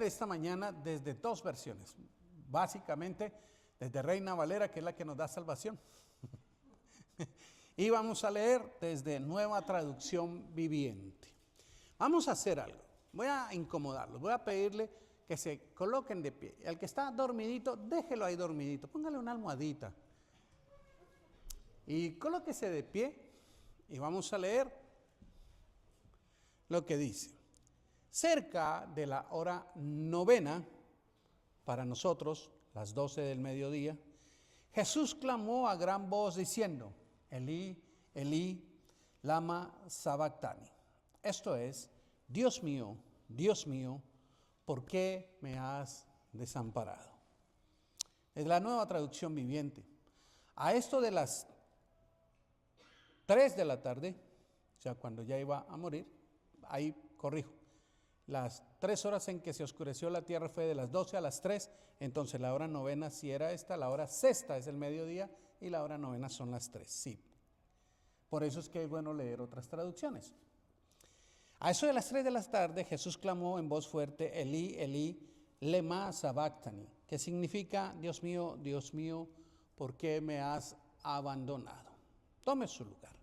esta mañana desde dos versiones. Básicamente desde Reina Valera, que es la que nos da salvación. Y vamos a leer desde Nueva Traducción Viviente. Vamos a hacer algo. Voy a incomodarlos. Voy a pedirle que se coloquen de pie. El que está dormidito, déjelo ahí dormidito. Póngale una almohadita. Y colóquese de pie y vamos a leer lo que dice. Cerca de la hora novena, para nosotros, las 12 del mediodía, Jesús clamó a gran voz diciendo, Elí, Elí, lama sabactani. Esto es, Dios mío, ¿por qué me has desamparado? Es la Nueva Traducción Viviente. A esto de las 3 de la tarde, o sea, cuando ya iba a morir, ahí corrijo, las 3 horas en que se oscureció la tierra fue de las 12 a las 3, entonces la hora novena sí era esta, la hora sexta es el mediodía y la hora novena son las 3, sí. Por eso es que es bueno leer otras traducciones. A eso de las 3 de la tarde Jesús clamó en voz fuerte, Elí, Elí, lema sabactani, que significa, Dios mío, ¿por qué me has abandonado? Tome su lugar.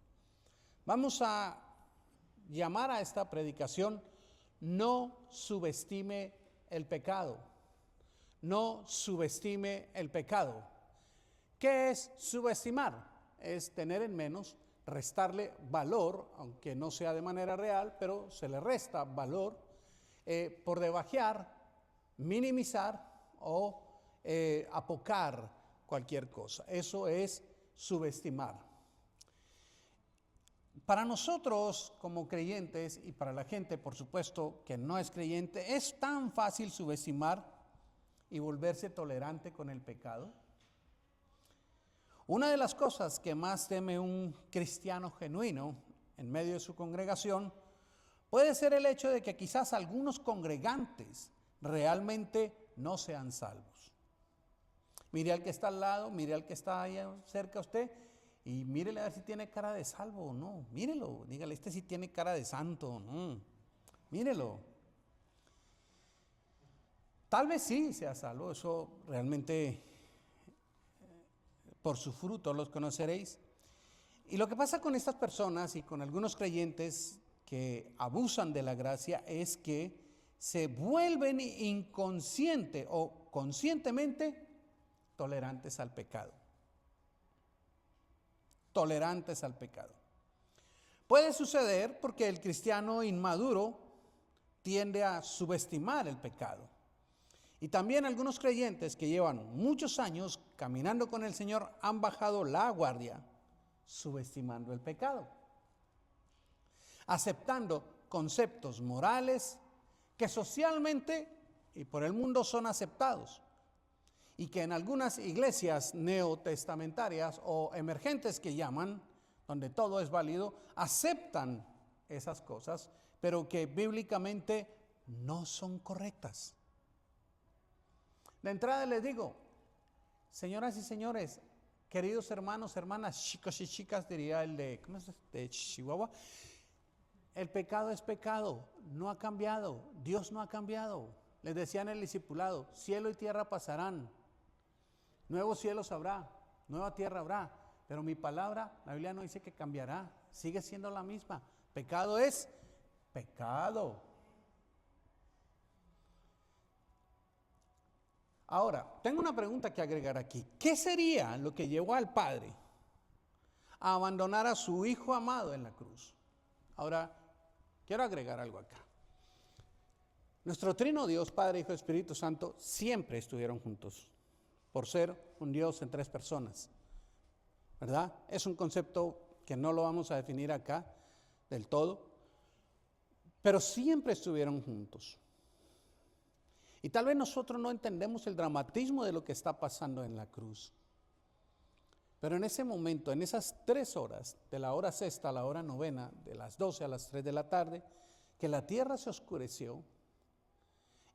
Vamos a llamar a esta predicación, no subestime el pecado. No subestime el pecado. ¿Qué es subestimar? Es tener en menos, restarle valor, aunque no sea de manera real, pero se le resta valor, por debajear, minimizar o apocar cualquier cosa. Eso es subestimar. Para nosotros como creyentes y para la gente, por supuesto, que no es creyente, es tan fácil subestimar y volverse tolerante con el pecado. Una de las cosas que más teme un cristiano genuino en medio de su congregación puede ser el hecho de que quizás algunos congregantes realmente no sean salvos. Mire al que está al lado, mire al que está ahí cerca a usted y mírele a ver si tiene cara de salvo o no. Mírelo, dígale, este sí tiene cara de santo o no. Mírelo. Tal vez sí sea salvo, eso realmente por su fruto los conoceréis. Y lo que pasa con estas personas y con algunos creyentes que abusan de la gracia es que se vuelven inconsciente o conscientemente tolerantes al pecado. Tolerantes al pecado. Puede suceder porque el cristiano inmaduro tiende a subestimar el pecado. Y también algunos creyentes que llevan muchos años caminando con el Señor han bajado la guardia, subestimando el pecado, aceptando conceptos morales que socialmente y por el mundo son aceptados y que en algunas iglesias neotestamentarias o emergentes que llaman, donde todo es válido, aceptan esas cosas, pero que bíblicamente no son correctas. De entrada les digo, señoras y señores, queridos hermanos, hermanas, chicos y chicas, diría el de Chihuahua, el pecado es pecado, no ha cambiado, Dios no ha cambiado. Les decía en el discipulado, cielo y tierra pasarán, nuevos cielos habrá, nueva tierra habrá, pero mi palabra, la Biblia no dice que cambiará, sigue siendo la misma. Pecado es pecado. Ahora, tengo una pregunta que agregar aquí. ¿Qué sería lo que llevó al Padre a abandonar a su Hijo amado en la cruz? Ahora, quiero agregar algo acá. Nuestro trino Dios, Padre, Hijo y Espíritu Santo, siempre estuvieron juntos, por ser un Dios en 3 personas, ¿verdad? Es un concepto que no lo vamos a definir acá del todo, pero siempre estuvieron juntos. Y tal vez nosotros no entendemos el dramatismo de lo que está pasando en la cruz. Pero en ese momento, en esas 3 horas, de la hora sexta a la hora novena, de las 12 a las 3 de la tarde, que la tierra se oscureció,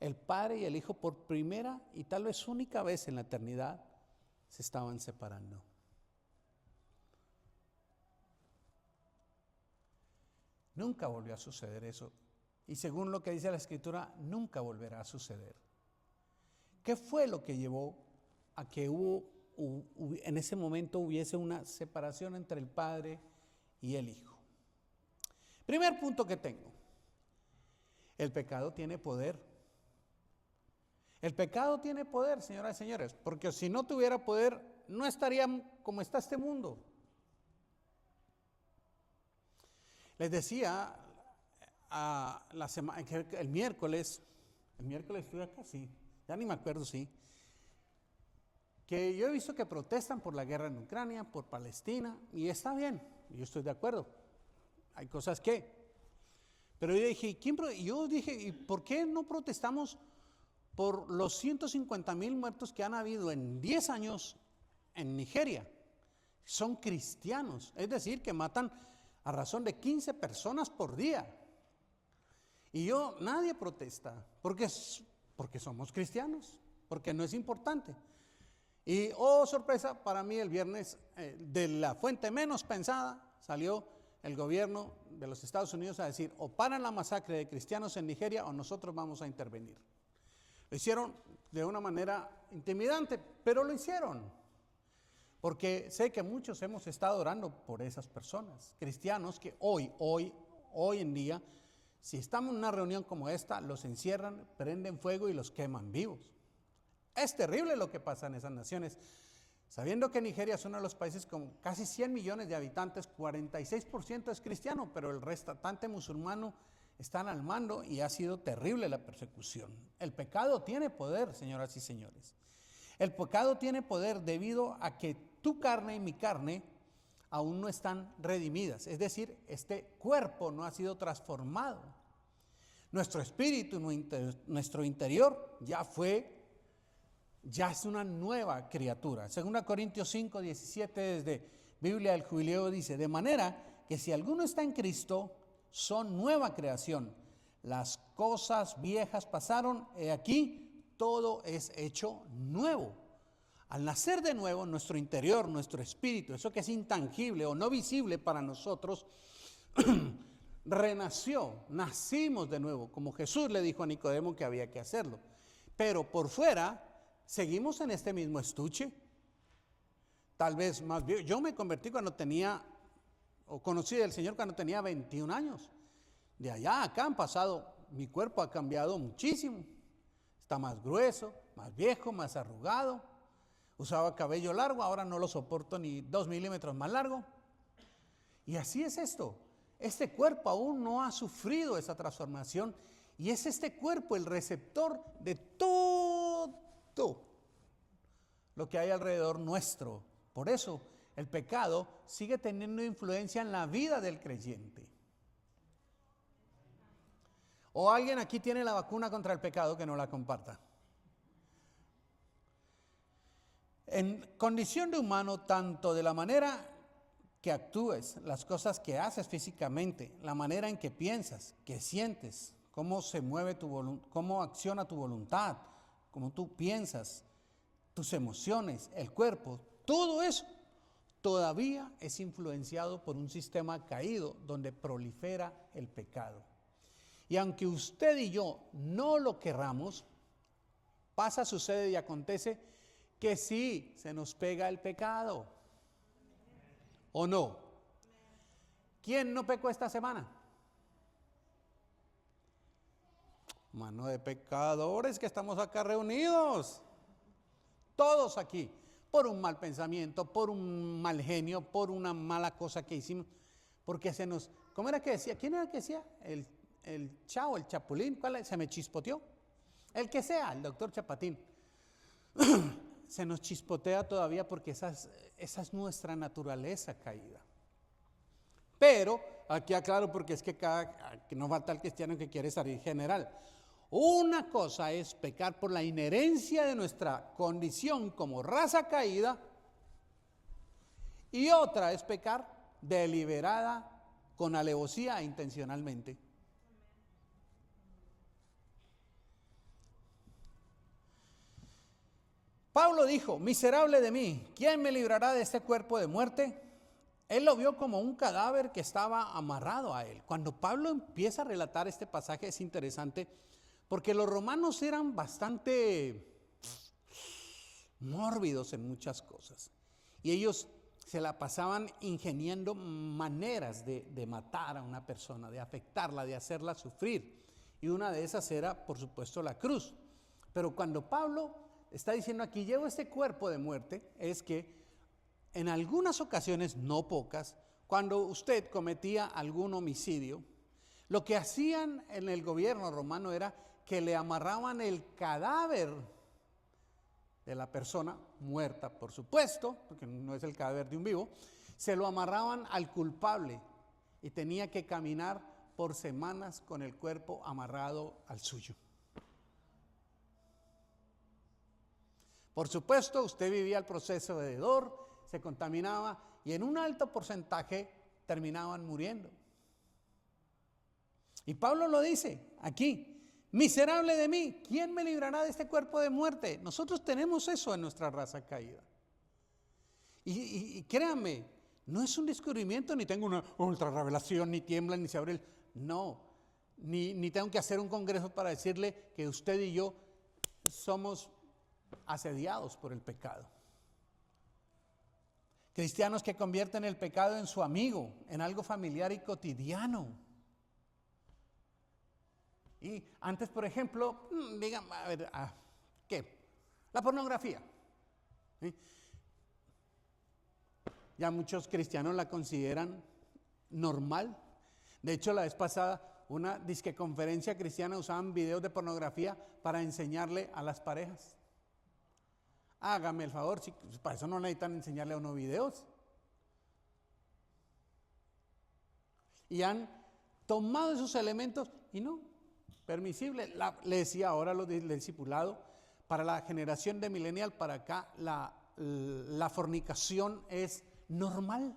el Padre y el Hijo por primera y tal vez única vez en la eternidad se estaban separando. Nunca volvió a suceder eso y según lo que dice la Escritura, nunca volverá a suceder. ¿Qué fue lo que llevó a que en ese momento hubiese una separación entre el Padre y el Hijo? Primer punto que tengo: el pecado tiene poder. El pecado tiene poder, señoras y señores, porque si no tuviera poder, no estaría como está este mundo. Les decía el miércoles fui acá, sí, ya ni me acuerdo, sí, que yo he visto que protestan por la guerra en Ucrania, por Palestina, y está bien, yo estoy de acuerdo, hay cosas pero yo dije, ¿y por qué no protestamos por los 150,000 muertos que han habido en 10 años en Nigeria? Son cristianos, es decir, que matan a razón de 15 personas por día. Y nadie protesta, porque somos cristianos, porque no es importante. Y, sorpresa, para mí el viernes, de la fuente menos pensada, salió el gobierno de los Estados Unidos a decir: o paran la masacre de cristianos en Nigeria o nosotros vamos a intervenir. Lo hicieron de una manera intimidante, pero lo hicieron. Porque sé que muchos hemos estado orando por esas personas, cristianos que hoy en día, si estamos en una reunión como esta, los encierran, prenden fuego y los queman vivos. Es terrible lo que pasa en esas naciones. Sabiendo que Nigeria es uno de los países con casi 100 millones de habitantes, 46% es cristiano, pero el restante musulmano están al mando y ha sido terrible la persecución. El pecado tiene poder, señoras y señores. El pecado tiene poder debido a que tu carne y mi carne aún no están redimidas. Es decir, este cuerpo no ha sido transformado. Nuestro espíritu, nuestro interior ya es una nueva criatura. 2 Corintios 5, 17 desde Biblia del Jubileo dice: de manera que si alguno está en Cristo, son nueva creación. Las cosas viejas pasaron, he aquí, todo es hecho nuevo. Al nacer de nuevo, nuestro interior, nuestro espíritu, eso que es intangible o no visible para nosotros, renació, nacimos de nuevo, como Jesús le dijo a Nicodemo que había que hacerlo. Pero por fuera, seguimos en este mismo estuche. Tal vez más bien, yo me convertí conocí al Señor cuando tenía 21 años. De allá a acá mi cuerpo ha cambiado muchísimo. Está más grueso, más viejo, más arrugado. Usaba cabello largo, ahora no lo soporto ni 2 milímetros más largo. Y así es esto. Este cuerpo aún no ha sufrido esa transformación y es este cuerpo el receptor de todo lo que hay alrededor nuestro. Por eso el pecado sigue teniendo influencia en la vida del creyente. ¿O alguien aquí tiene la vacuna contra el pecado que no la comparta? En condición de humano, tanto de la manera que actúes, las cosas que haces físicamente, la manera en que piensas, que sientes, cómo se mueve cómo acciona tu voluntad, cómo tú piensas, tus emociones, el cuerpo, todo eso todavía es influenciado por un sistema caído donde prolifera el pecado. Y aunque usted y yo no lo querramos, pasa, sucede y acontece que sí se nos pega el pecado. ¿O no? ¿Quién no pecó esta semana? Mano de pecadores que estamos acá reunidos. Todos aquí. Por un mal pensamiento, por un mal genio, por una mala cosa que hicimos. Porque ¿cómo era que decía? ¿Quién era que decía? El Chao, el Chapulín, ¿cuál? Se me chispoteó. El que sea, el doctor Chapatín. Se nos chispotea todavía porque esa es nuestra naturaleza caída. Pero, aquí aclaro porque es que no falta el cristiano que quiere salir general. Una cosa es pecar por la inherencia de nuestra condición como raza caída y otra es pecar deliberada, con alevosía e intencionalmente. Pablo dijo: miserable de mí, ¿quién me librará de este cuerpo de muerte? él lo vio como un cadáver que estaba amarrado a él. Cuando Pablo empieza a relatar este pasaje es interesante porque los romanos eran bastante mórbidos en muchas cosas. Y ellos se la pasaban ingeniando maneras de matar a una persona, de afectarla, de hacerla sufrir. Y una de esas era, por supuesto, la cruz. Pero cuando Pablo está diciendo aquí, llevo este cuerpo de muerte, es que en algunas ocasiones, no pocas, cuando usted cometía algún homicidio, lo que hacían en el gobierno romano era que le amarraban el cadáver de la persona muerta, por supuesto, porque no es el cadáver de un vivo, se lo amarraban al culpable y tenía que caminar por semanas con el cuerpo amarrado al suyo. Por supuesto, usted vivía el proceso de hedor, se contaminaba y en un alto porcentaje terminaban muriendo. Y Pablo lo dice aquí. Miserable de mí, ¿quién me librará de este cuerpo de muerte? Nosotros tenemos eso en nuestra raza caída. Y créanme, no es un descubrimiento, ni tengo una ultra revelación, ni tiembla, ni se abre no, ni tengo que hacer un congreso para decirle que usted y yo somos asediados por el pecado. Cristianos que convierten el pecado en su amigo, en algo familiar y cotidiano. Y antes, por ejemplo, digan, a ver, ¿qué? La pornografía. ¿Sí? Ya muchos cristianos la consideran normal. De hecho, la vez pasada, una disqueconferencia cristiana usaban videos de pornografía para enseñarle a las parejas. Hágame el favor, si para eso no necesitan enseñarle a uno videos. Y han tomado esos elementos y no. Permisible, le decía ahora lo del discipulado, para la generación de millennial para acá, la fornicación es normal,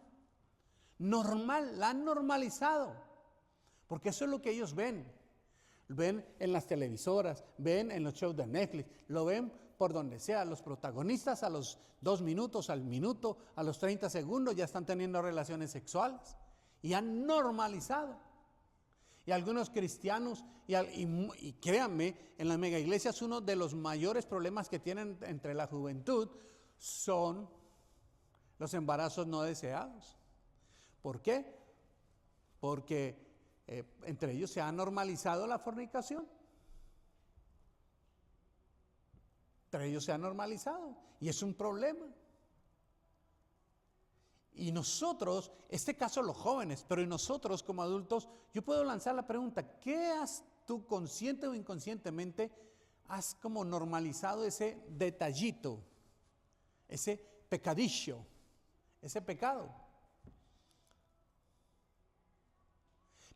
la han normalizado, porque eso es lo que ellos ven en las televisoras, ven en los shows de Netflix, lo ven por donde sea, los protagonistas a los 2 minutos, al minuto, a los 30 segundos ya están teniendo relaciones sexuales y han normalizado. Y algunos cristianos, y créanme, en las mega iglesias uno de los mayores problemas que tienen entre la juventud son los embarazos no deseados. ¿Por qué? Porque entre ellos se ha normalizado la fornicación. Entre ellos se ha normalizado y es un problema. Y nosotros, este caso los jóvenes, pero y nosotros como adultos, yo puedo lanzar la pregunta, ¿qué has tú consciente o inconscientemente has como normalizado ese detallito, ese pecadillo, ese pecado?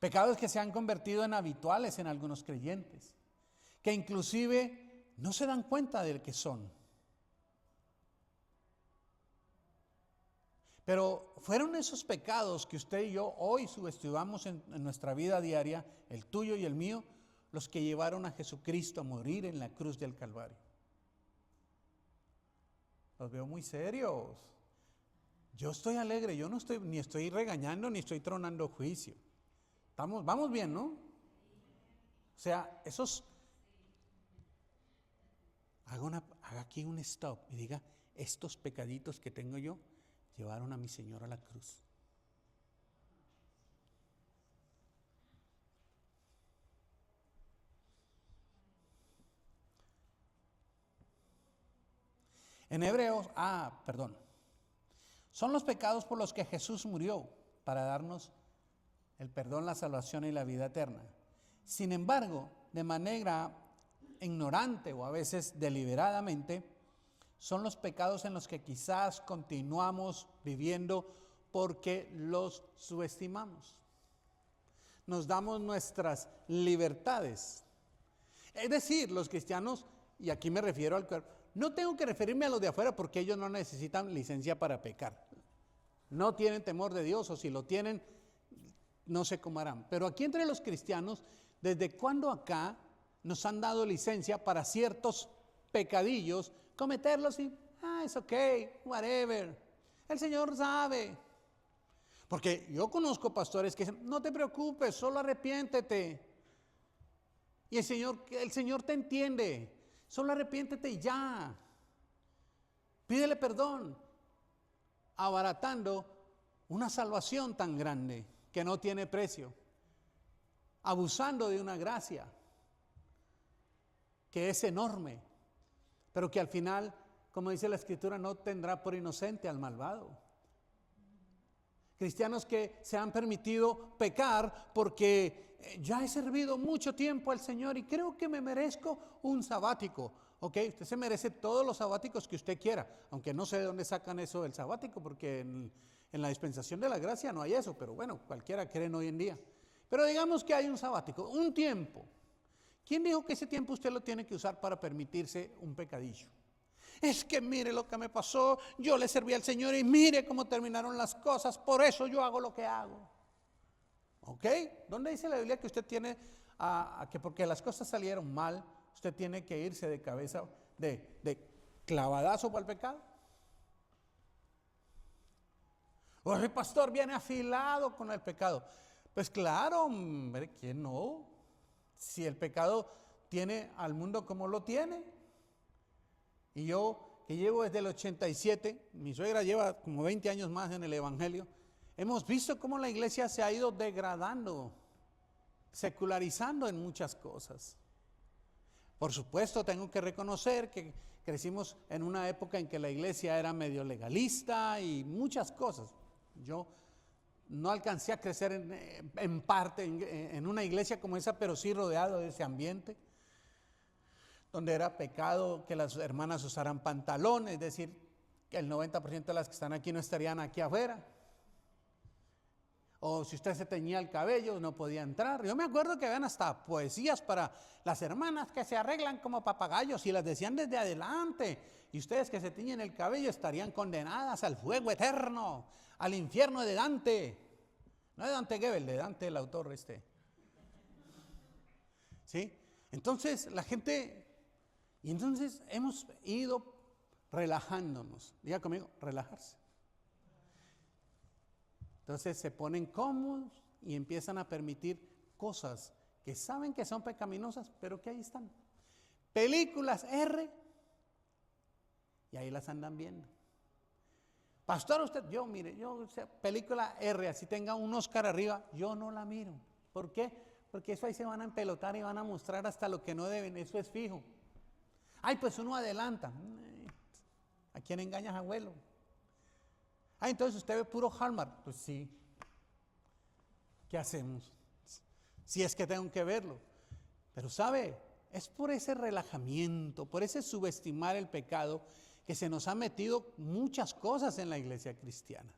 Pecados que se han convertido en habituales en algunos creyentes, que inclusive no se dan cuenta de que son. Pero fueron esos pecados que usted y yo hoy subestimamos en nuestra vida diaria, el tuyo y el mío, los que llevaron a Jesucristo a morir en la cruz del Calvario. Los veo muy serios. Yo estoy alegre, yo no estoy, ni estoy regañando, ni estoy tronando juicio. Vamos bien, ¿no? O sea, haga aquí un stop y diga, estos pecaditos que tengo yo, llevaron a mi Señor a la cruz. En Hebreos, son los pecados por los que Jesús murió para darnos el perdón, la salvación y la vida eterna. Sin embargo, de manera ignorante o a veces deliberadamente, son los pecados en los que quizás continuamos viviendo porque los subestimamos. Nos damos nuestras libertades. Es decir, los cristianos, y aquí me refiero al cuerpo, no tengo que referirme a los de afuera porque ellos no necesitan licencia para pecar. No tienen temor de Dios, o si lo tienen, no sé cómo harán. Pero aquí entre los cristianos, ¿desde cuándo acá nos han dado licencia para ciertos pecadillos cometerlos y, es ok, whatever, el Señor sabe? Porque yo conozco pastores que dicen, no te preocupes, solo arrepiéntete. Y el Señor te entiende. Solo arrepiéntete y ya. Pídele perdón. Abaratando una salvación tan grande que no tiene precio. Abusando de una gracia que es enorme, pero que al final, como dice la Escritura, no tendrá por inocente al malvado. Cristianos que se han permitido pecar porque ya he servido mucho tiempo al Señor y creo que me merezco un sabático. Ok, usted se merece todos los sabáticos que usted quiera, aunque no sé de dónde sacan eso del sabático, porque en la dispensación de la gracia no hay eso, pero bueno, cualquiera creen hoy en día. Pero digamos que hay un sabático, un tiempo. ¿Quién dijo que ese tiempo usted lo tiene que usar para permitirse un pecadillo? Es que mire lo que me pasó, yo le serví al Señor y mire cómo terminaron las cosas, por eso yo hago lo que hago. ¿Ok? ¿Dónde dice la Biblia que usted tiene, que porque las cosas salieron mal, usted tiene que irse de cabeza, de clavadazo para el pecado? O el pastor viene afilado con el pecado. Pues claro, hombre, ¿quién no? Si el pecado tiene al mundo como lo tiene. Y yo, que llevo desde el 87, mi suegra lleva como 20 años más en el Evangelio, hemos visto cómo la iglesia se ha ido degradando, secularizando en muchas cosas. Por supuesto, tengo que reconocer que crecimos en una época en que la iglesia era medio legalista y muchas cosas. Yo no alcancé a crecer en parte en una iglesia como esa, pero sí rodeado de ese ambiente, donde era pecado que las hermanas usaran pantalones, es decir, que el 90% de las que están aquí no estarían aquí afuera. O si usted se teñía el cabello, no podía entrar. Yo me acuerdo que habían hasta poesías para las hermanas que se arreglan como papagayos y las decían desde adelante. Y ustedes que se tiñen el cabello estarían condenadas al fuego eterno, al infierno de Dante. No de Dante Gebel, de Dante el autor ¿Sí? Entonces la gente... Y entonces hemos ido relajándonos. Diga conmigo, relajarse. Entonces se ponen cómodos y empiezan a permitir cosas que saben que son pecaminosas, pero que ahí están. Películas R, y ahí las andan viendo. Pastor, usted, película R, así tenga un Oscar arriba, yo no la miro. ¿Por qué? Porque eso ahí se van a empelotar y van a mostrar hasta lo que no deben, eso es fijo. Ay, pues uno adelanta. ¿A quién engañas, abuelo? Ah, entonces usted ve puro Hallmark. Pues sí. ¿Qué hacemos? Si es que tengo que verlo. Pero ¿sabe? Es por ese relajamiento, por ese subestimar el pecado que se nos ha metido muchas cosas en la iglesia cristiana.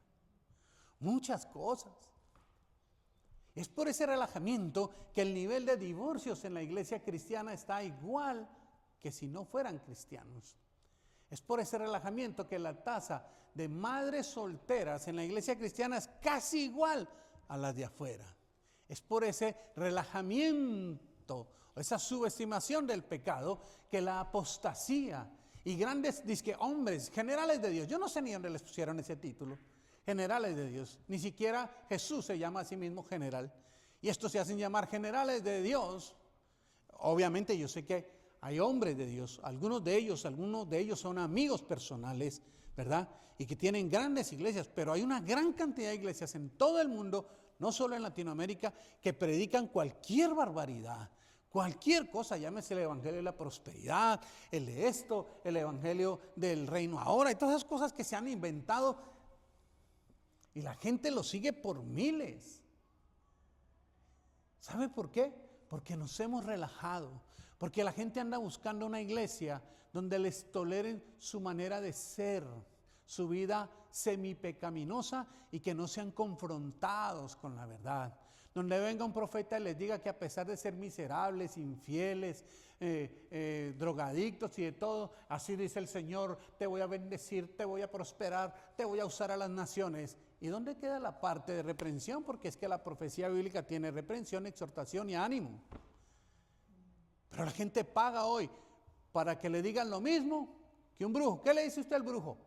Muchas cosas. Es por ese relajamiento que el nivel de divorcios en la iglesia cristiana está igual que si no fueran cristianos. Es por ese relajamiento que la tasa de madres solteras en la iglesia cristiana es casi igual a las de afuera. Es por ese relajamiento, esa subestimación del pecado, que la apostasía y grandes hombres, generales de Dios, yo no sé ni dónde les pusieron ese título, generales de Dios, ni siquiera Jesús se llama a sí mismo general, y estos se hacen llamar generales de Dios. Obviamente yo sé que hay hombres de Dios, algunos de ellos son amigos personales, ¿verdad? Y que tienen grandes iglesias, pero hay una gran cantidad de iglesias en todo el mundo, no solo en Latinoamérica, que predican cualquier barbaridad, cualquier cosa, llámese el evangelio de la prosperidad, el de esto, el evangelio del reino ahora, y todas esas cosas que se han inventado, y la gente lo sigue por miles. ¿Sabe por qué? Porque nos hemos relajado. Porque la gente anda buscando una iglesia donde les toleren su manera de ser, su vida semipecaminosa y que no sean confrontados con la verdad. Donde venga un profeta y les diga que a pesar de ser miserables, infieles, drogadictos y de todo, así dice el Señor, te voy a bendecir, te voy a prosperar, te voy a usar a las naciones. ¿Y dónde queda la parte de reprensión? Porque es que la profecía bíblica tiene reprensión, exhortación y ánimo. Pero la gente paga hoy para que le digan lo mismo que un brujo. ¿Qué le dice usted al brujo?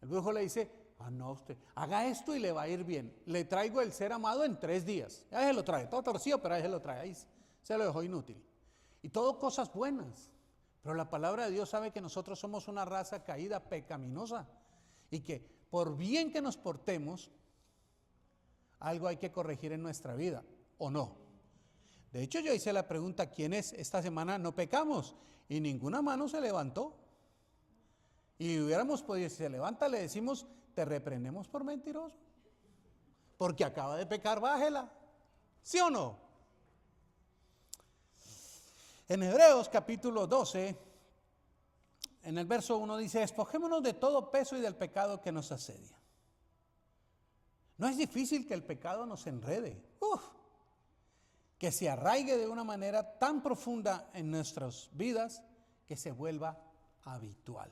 El brujo le dice, Ah, no, usted haga esto y le va a ir bien. Le traigo el ser amado en 3 días. Ahí se lo trae, todo torcido, pero ahí se lo trae. Ahí se lo dejó inútil. Y todo cosas buenas. Pero la palabra de Dios sabe que nosotros somos una raza caída, pecaminosa. Y que por bien que nos portemos, algo hay que corregir en nuestra vida, ¿o no? De hecho, yo hice la pregunta, ¿quiénes esta semana no pecamos? Y ninguna mano se levantó. Y hubiéramos podido, si se levanta, le decimos, te reprendemos por mentiroso. Porque acaba de pecar, bájela. ¿Sí o no? En Hebreos capítulo 12, en el verso 1 dice, despojémonos de todo peso y del pecado que nos asedia. No es difícil que el pecado nos enrede. Que se arraigue de una manera tan profunda en nuestras vidas que se vuelva habitual.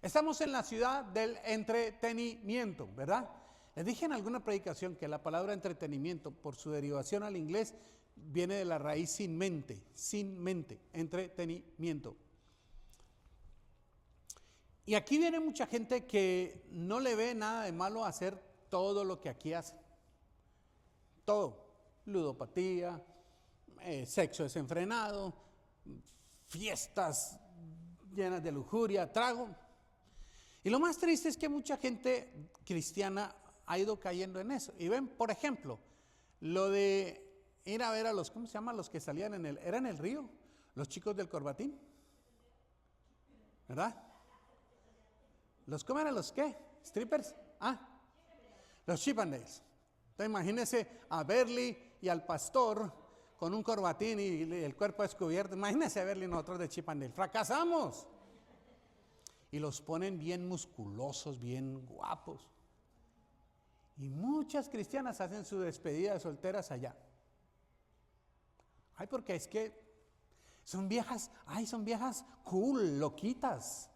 Estamos en la ciudad del entretenimiento, ¿verdad? Les dije en alguna predicación que la palabra entretenimiento, por su derivación al inglés, viene de la raíz sin mente, entretenimiento. Y aquí viene mucha gente que no le ve nada de malo a hacer todo lo que aquí hacen. Todo, ludopatía, sexo desenfrenado, fiestas llenas de lujuria, trago. Y lo más triste es que mucha gente cristiana ha ido cayendo en eso. Y ven, por ejemplo, lo de ir a ver a los, ¿cómo se llama? Los que salían era en el río, los chicos del Corbatín, ¿verdad? ¿Cómo eran los qué? ¿Strippers? Los Chippendales. Entonces imagínense a Berly y al pastor con un corbatín y el cuerpo descubierto. Imagínense a Berly y nosotros de Chippendale. ¡Fracasamos! Y los ponen bien musculosos, bien guapos. Y muchas cristianas hacen su despedida de solteras allá. Porque es que son viejas cool, loquitas.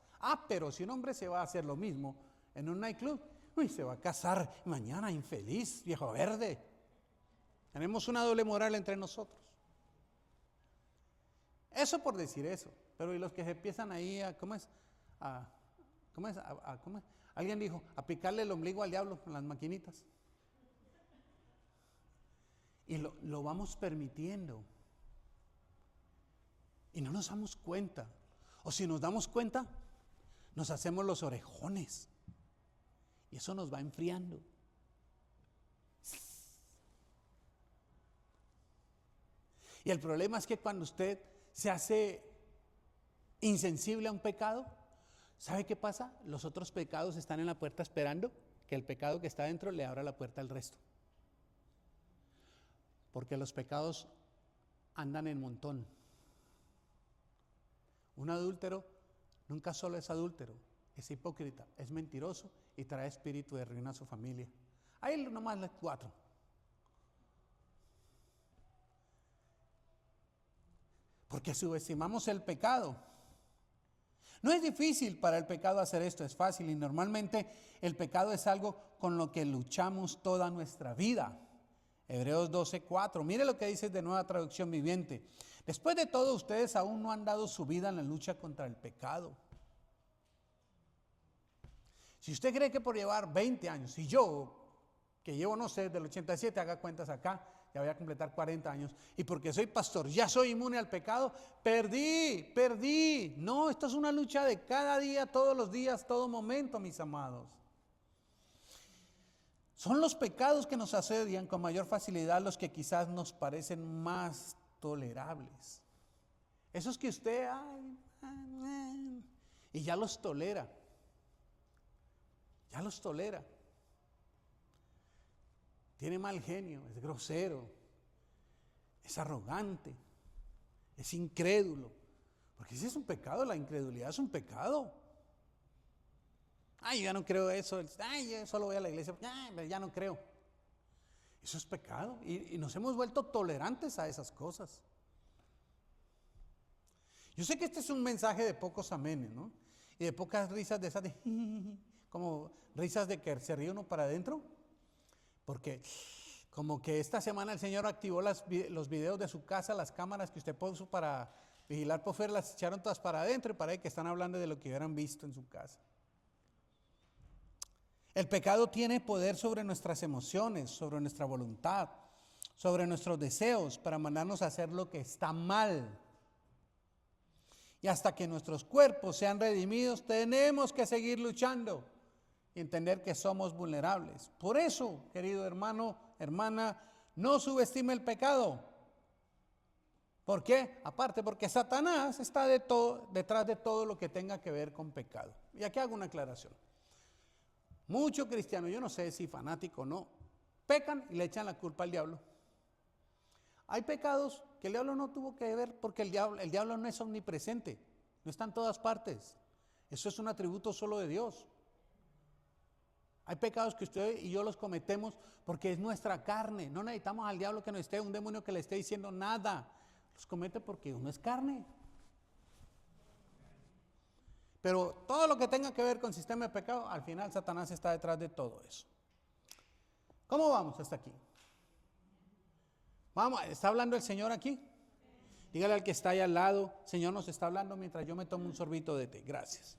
Pero si un hombre se va a hacer lo mismo en un nightclub, se va a casar mañana, infeliz, viejo verde. Tenemos una doble moral entre nosotros. Eso por decir eso. Pero y los que se empiezan ahí alguien dijo, a picarle el ombligo al diablo con las maquinitas. Y lo vamos permitiendo. Y no nos damos cuenta. O si nos damos cuenta, nos hacemos los orejones. Y eso nos va enfriando. Y el problema es que cuando usted se hace insensible a un pecado, ¿sabe qué pasa? Los otros pecados están en la puerta esperando que el pecado que está dentro le abra la puerta al resto. Porque los pecados andan en montón. Un adúltero nunca solo es adúltero, es hipócrita, es mentiroso y trae espíritu de ruina a su familia. Ahí nomás las 4. Porque subestimamos el pecado. No es difícil para el pecado hacer esto, es fácil, y normalmente el pecado es algo con lo que luchamos toda nuestra vida. Hebreos 12:4, mire lo que dice de Nueva Traducción Viviente. Después de todo, ustedes aún no han dado su vida en la lucha contra el pecado. Si usted cree que por llevar 20 años, y yo, que llevo, no sé, del 87, haga cuentas acá, ya voy a completar 40 años, y porque soy pastor, ya soy inmune al pecado, perdí. No, esto es una lucha de cada día, todos los días, todo momento, mis amados. Son los pecados que nos asedian con mayor facilidad los que quizás nos parecen más tolerables. Esos que usted, y ya los tolera. Tiene mal genio, es grosero, es arrogante, es incrédulo. Porque ese es un pecado, la incredulidad es un pecado. Yo ya no creo eso. Yo solo voy a la iglesia. Ya no creo. Eso es pecado. Y nos hemos vuelto tolerantes a esas cosas. Yo sé que este es un mensaje de pocos amenes, ¿no? Y de pocas risas de esas como risas de que se ríe uno para adentro. Porque como que esta semana el Señor activó los videos de su casa, las cámaras que usted puso para vigilar por fuera, las echaron todas para adentro y parece que están hablando de lo que hubieran visto en su casa. El pecado tiene poder sobre nuestras emociones, sobre nuestra voluntad, sobre nuestros deseos para mandarnos a hacer lo que está mal. Y hasta que nuestros cuerpos sean redimidos, tenemos que seguir luchando y entender que somos vulnerables. Por eso, querido hermano, hermana, no subestime el pecado. ¿Por qué? Aparte, porque Satanás está detrás de todo lo que tenga que ver con pecado. Y aquí hago una aclaración. Muchos cristianos, yo no sé si fanático o no, pecan y le echan la culpa al diablo. Hay pecados que el diablo no tuvo que ver porque el diablo no es omnipresente, no está en todas partes. Eso es un atributo solo de Dios. Hay pecados que usted y yo los cometemos porque es nuestra carne. No necesitamos al diablo que nos esté, un demonio que le esté diciendo nada. Los comete porque uno es carne. Pero todo lo que tenga que ver con sistema de pecado, al final Satanás está detrás de todo eso. ¿Cómo vamos hasta aquí? Vamos, ¿está hablando el Señor aquí? Dígale al que está ahí al lado, Señor nos está hablando mientras yo me tomo un sorbito de té. Gracias.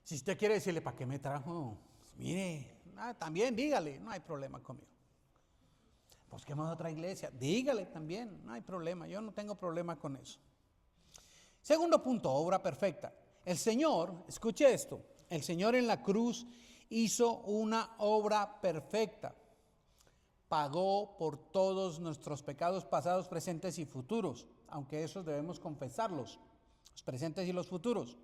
Si usted quiere decirle, ¿para qué me trajo? Mire, también dígale, no hay problema conmigo. Busquemos otra iglesia, dígale también, no hay problema, yo no tengo problema con eso. Segundo punto, obra perfecta. El Señor, escuche esto, el Señor en la cruz hizo una obra perfecta. Pagó por todos nuestros pecados pasados, presentes y futuros, aunque esos debemos confesarlos, los presentes y los futuros.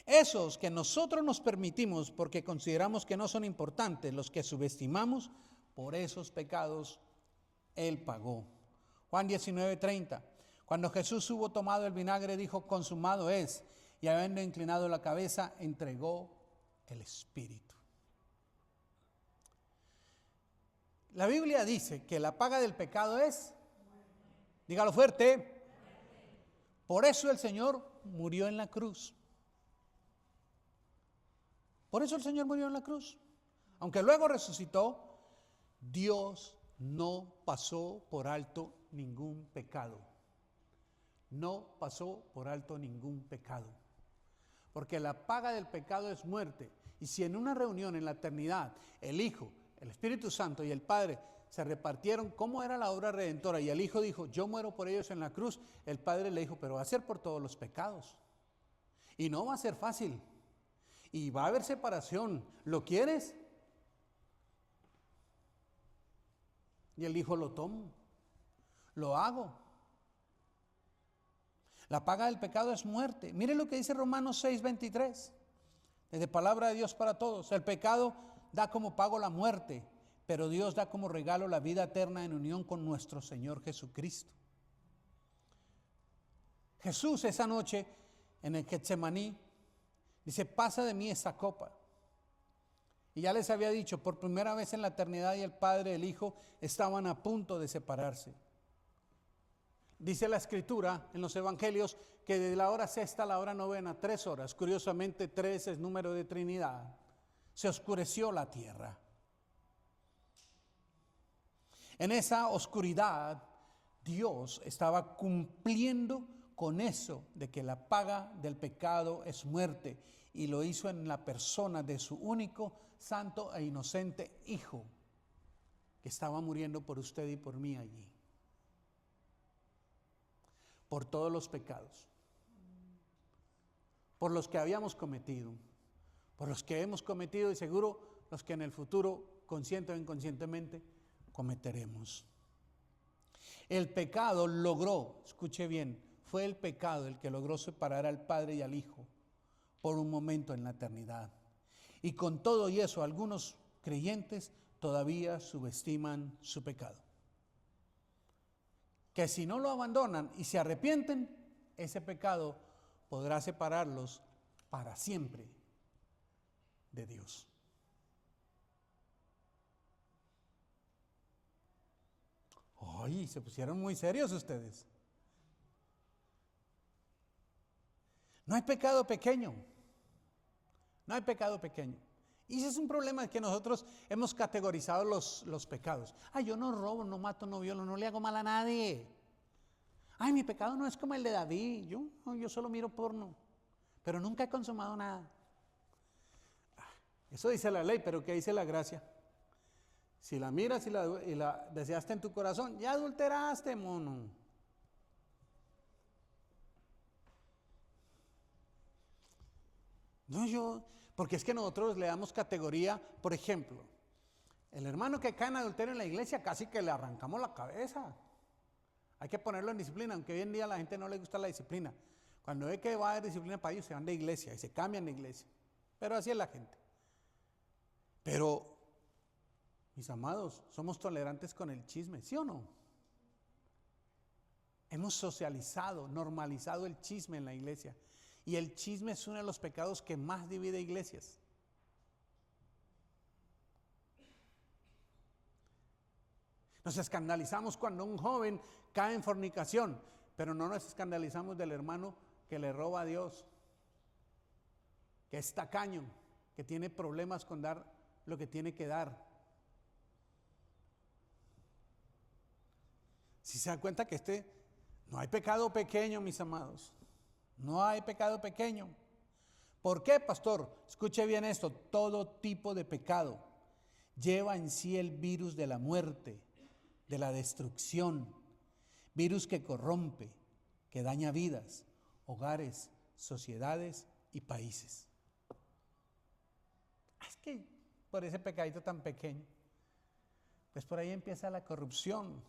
Esos que nosotros nos permitimos porque consideramos que no son importantes, los que subestimamos, por esos pecados Él pagó. Juan 19:30. Cuando Jesús hubo tomado el vinagre, dijo, consumado es, y habiendo inclinado la cabeza, entregó el Espíritu. La Biblia dice que la paga del pecado es, dígalo fuerte, por eso el Señor murió en la cruz. Por eso el Señor murió en la cruz. Aunque luego resucitó, Dios no pasó por alto ningún pecado. No pasó por alto ningún pecado. Porque la paga del pecado es muerte. Y si en una reunión en la eternidad el Hijo, el Espíritu Santo y el Padre se repartieron cómo era la obra redentora y el Hijo dijo, yo muero por ellos en la cruz, el Padre le dijo, pero va a ser por todos los pecados. Y no va a ser fácil. Y va a haber separación. ¿Lo quieres? Y él dijo, lo tomo, lo hago. La paga del pecado es muerte. Mire lo que dice Romanos 6:23. Desde palabra de Dios para todos. El pecado da como pago la muerte, pero Dios da como regalo la vida eterna en unión con nuestro Señor Jesucristo. Jesús esa noche en el Getsemaní dice, pasa de mí esa copa. Y ya les había dicho, por primera vez en la eternidad y el Padre y el Hijo estaban a punto de separarse. Dice la Escritura en los Evangelios que de la hora sexta a la hora novena, 3 horas, curiosamente 3 es número de Trinidad, se oscureció la tierra. En esa oscuridad, Dios estaba cumpliendo con eso de que la paga del pecado es muerte, y lo hizo en la persona de su único, santo e inocente Hijo, que estaba muriendo por usted y por mí allí. Por todos los pecados, por los que habíamos cometido, por los que hemos cometido y seguro los que en el futuro, consciente o inconscientemente, cometeremos. El pecado logró, escuche bien, fue el pecado el que logró separar al Padre y al Hijo por un momento en la eternidad. Y con todo y eso, algunos creyentes todavía subestiman su pecado. Que si no lo abandonan y se arrepienten, ese pecado podrá separarlos para siempre de Dios. Ay, se pusieron muy serios ustedes. No hay pecado pequeño. No hay pecado pequeño. Y ese es un problema que nosotros hemos categorizado los pecados. Ay, yo no robo, no mato, no violo, no le hago mal a nadie. Ay, mi pecado no es como el de David. Yo solo miro porno. pero nunca he consumado nada. Eso dice la ley, pero ¿qué dice la gracia? Si la miras y la deseaste en tu corazón, ya adulteraste, mono. No, porque es que nosotros le damos categoría, por ejemplo, el hermano que cae en adulterio en la iglesia, casi que le arrancamos la cabeza. Hay que ponerlo en disciplina, aunque hoy en día a la gente no le gusta la disciplina. Cuando ve que va a haber disciplina para ellos, se van de iglesia y se cambian de iglesia. Pero así es la gente. Pero, mis amados, somos tolerantes con el chisme, ¿sí o no? Hemos socializado, normalizado el chisme en la iglesia. Y el chisme es uno de los pecados que más divide iglesias. Nos escandalizamos cuando un joven cae en fornicación, pero no nos escandalizamos del hermano que le roba a Dios, que es tacaño, que tiene problemas con dar lo que tiene que dar. Si se dan cuenta que no hay pecado pequeño, mis amados, no hay pecado pequeño. ¿Por qué, pastor? Escuche bien esto, todo tipo de pecado lleva en sí el virus de la muerte, de la destrucción, virus que corrompe, que daña vidas, hogares, sociedades y países. Es que por ese pecadito tan pequeño, pues por ahí empieza la corrupción.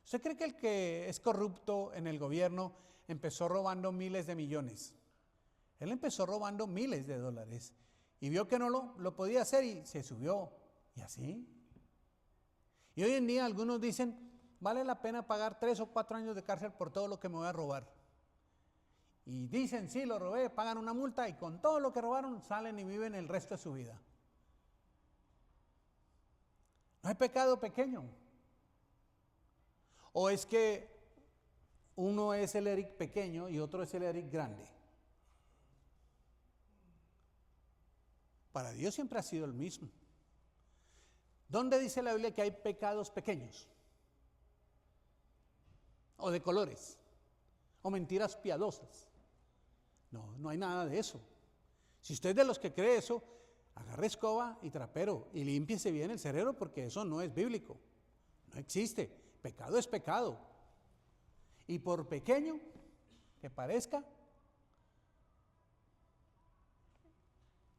¿Usted cree que el que es corrupto en el gobierno empezó robando miles de millones? Él empezó robando miles de dólares y vio que no lo podía hacer y se subió. ¿Y así? Y hoy en día algunos dicen, vale la pena pagar 3 o 4 años de cárcel por todo lo que me voy a robar. Y dicen, sí, lo robé, pagan una multa y con todo lo que robaron salen y viven el resto de su vida. No hay pecado pequeño. ¿O es que uno es el Eric pequeño y otro es el Eric grande? Para Dios siempre ha sido el mismo. ¿Dónde dice la Biblia que hay pecados pequeños? ¿O de colores? ¿O mentiras piadosas? No hay nada de eso. Si usted es de los que cree eso, agarre escoba y trapero y límpiese bien el cerebro porque eso no es bíblico. No existe. Pecado es pecado. Y por pequeño que parezca,